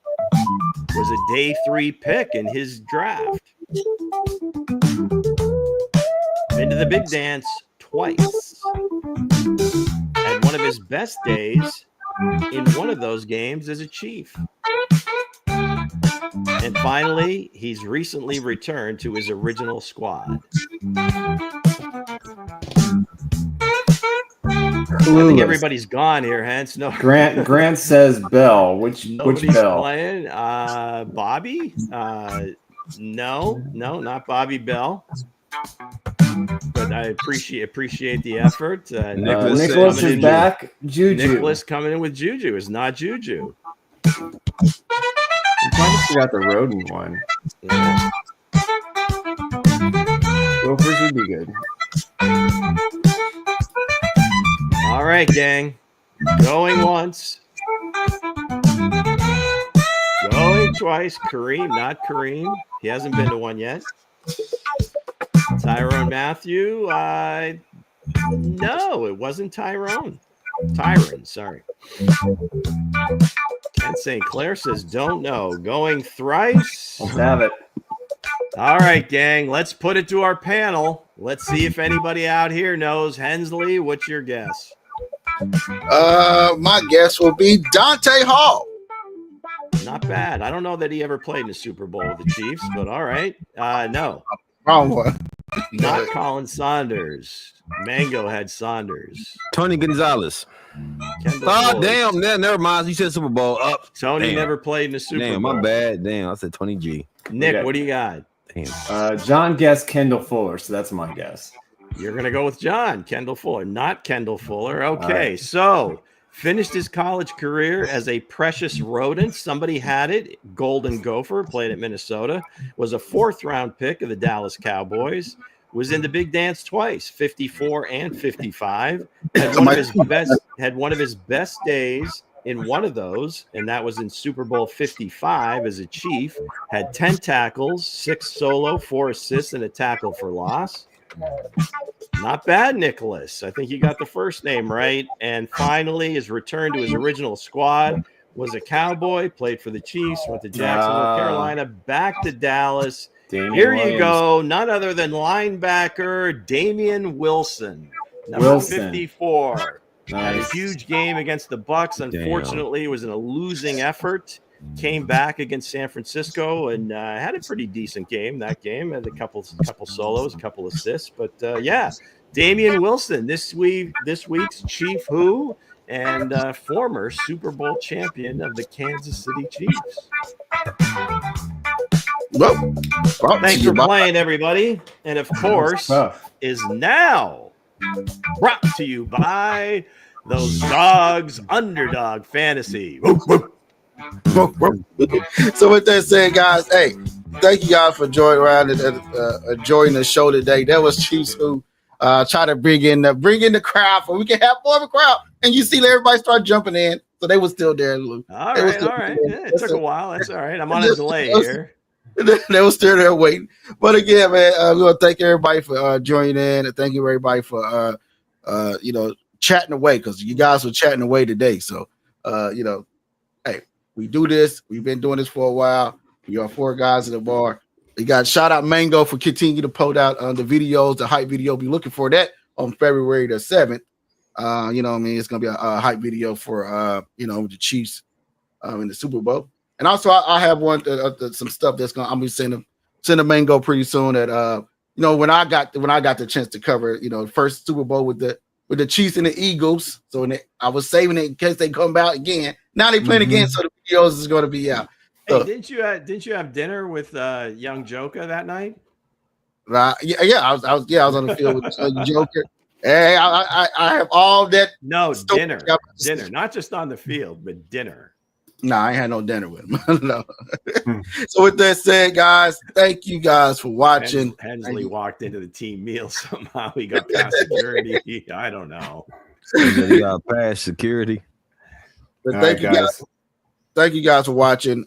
Was a day 3 pick in his draft. Been to the big dance twice. Had one of his best days in one of those games as a Chief. And finally, he's recently returned to his original squad. I think everybody's gone here, Hence. No. Grant says Bell. Which Bell? Playing. Bobby? No, not Bobby Bell. But I appreciate the effort. Nicholas is back. Juju. Nicholas coming in with Juju is not Juju. I'm trying to figure out the rodent one. Yeah. Gophers would be good. All right, gang. Going once. Going twice. Kareem, not Kareem. He hasn't been to one yet. Tyrone Matthew. No, it wasn't Tyrone. Tyron, sorry. Ken St. Clair says, don't know. Going thrice. Let's have it. All right, gang. Let's put it to our panel. Let's see if anybody out here knows. Hensley, what's your guess? My guess will be Dante Hall. Not bad. I don't know that he ever played in a Super Bowl with the Chiefs, but all right. No. Wrong one. Not Colin Saunders. Mango had Saunders. Tony Gonzalez. Damn. Never mind. You said Super Bowl. Tony never played in a Super Bowl. My bad. Damn. I said Tony G. Nick, what do you got? Damn. John guessed Kendall Fuller, so that's my guess. You're going to go with John. Kendall Fuller. Not Kendall Fuller. Okay, so finished his college career as a precious rodent. Somebody had it. Golden Gopher, played at Minnesota. Was a 4th-round pick of the Dallas Cowboys. Was in the big dance twice, 54 and 55. Had one of his best days in one of those, and that was in Super Bowl 55 as a Chief. Had 10 tackles, 6 solo, 4 assists, and a tackle for loss. Not bad, Nicholas. I think you got the first name right. And finally, his return to his original squad. Was a Cowboy, played for the Chiefs, went to Jackson, North Carolina, back to Dallas. Here you go. None other than linebacker Damian Wilson, number 54. Had a huge game against the Bucs. Unfortunately, it was in a losing effort. Came back against San Francisco and had a pretty decent game. That game had a couple solos, a couple assists. But Damian Wilson, this week's Chief Who and former Super Bowl champion of the Kansas City Chiefs. Well, thanks for playing, everybody. And of course, is now brought to you by those dogs, Underdog Fantasy. So with that said, guys, hey, thank you guys for enjoying the show today. That was Chiefs Who try to bring in the crowd so we can have more of a crowd. And you see everybody start jumping in, so they were still there, Lou. All right. Yeah, it took a while. That's all right. I'm on a delay here. They were still there waiting. But again, man, we want to thank everybody for joining in, and thank you everybody for chatting away, because you guys were chatting away today. So hey, we do this. We've been doing this for a while. We are 4 guys in the bar. We got shout out Mango for continuing to put out the videos, the hype video. Be looking for that on February the 7th. You know what I mean? It's gonna be a hype video for the Chiefs in the Super Bowl. And also I have some stuff that's I'm gonna send a Mango pretty soon that when I got the chance to cover the first Super Bowl with the Chiefs and the Eagles. So I was saving it in case they come out again. Now they playing again, so the videos is gonna be out. Hey, So, didn't you have dinner with young Joker that night? I was on the field with Joker. Hey, I have all that. No, dinner, not just on the field, but dinner. No, I ain't had no dinner with him. No. So with that said, guys, thank you guys for watching. Hensley walked into the team meal somehow. He got past security. I don't know. He got past security. But thank you guys. Thank you guys for watching.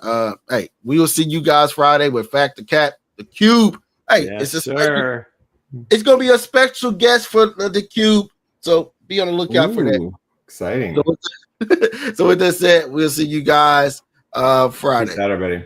Hey, we will see you guys Friday with Fact the Cat, the Cube. Hey, yes, sir. It's gonna be a special guest for the Cube, so be on the lookout for that. Exciting. So with that said, we'll see you guys Friday. Peace out, everybody.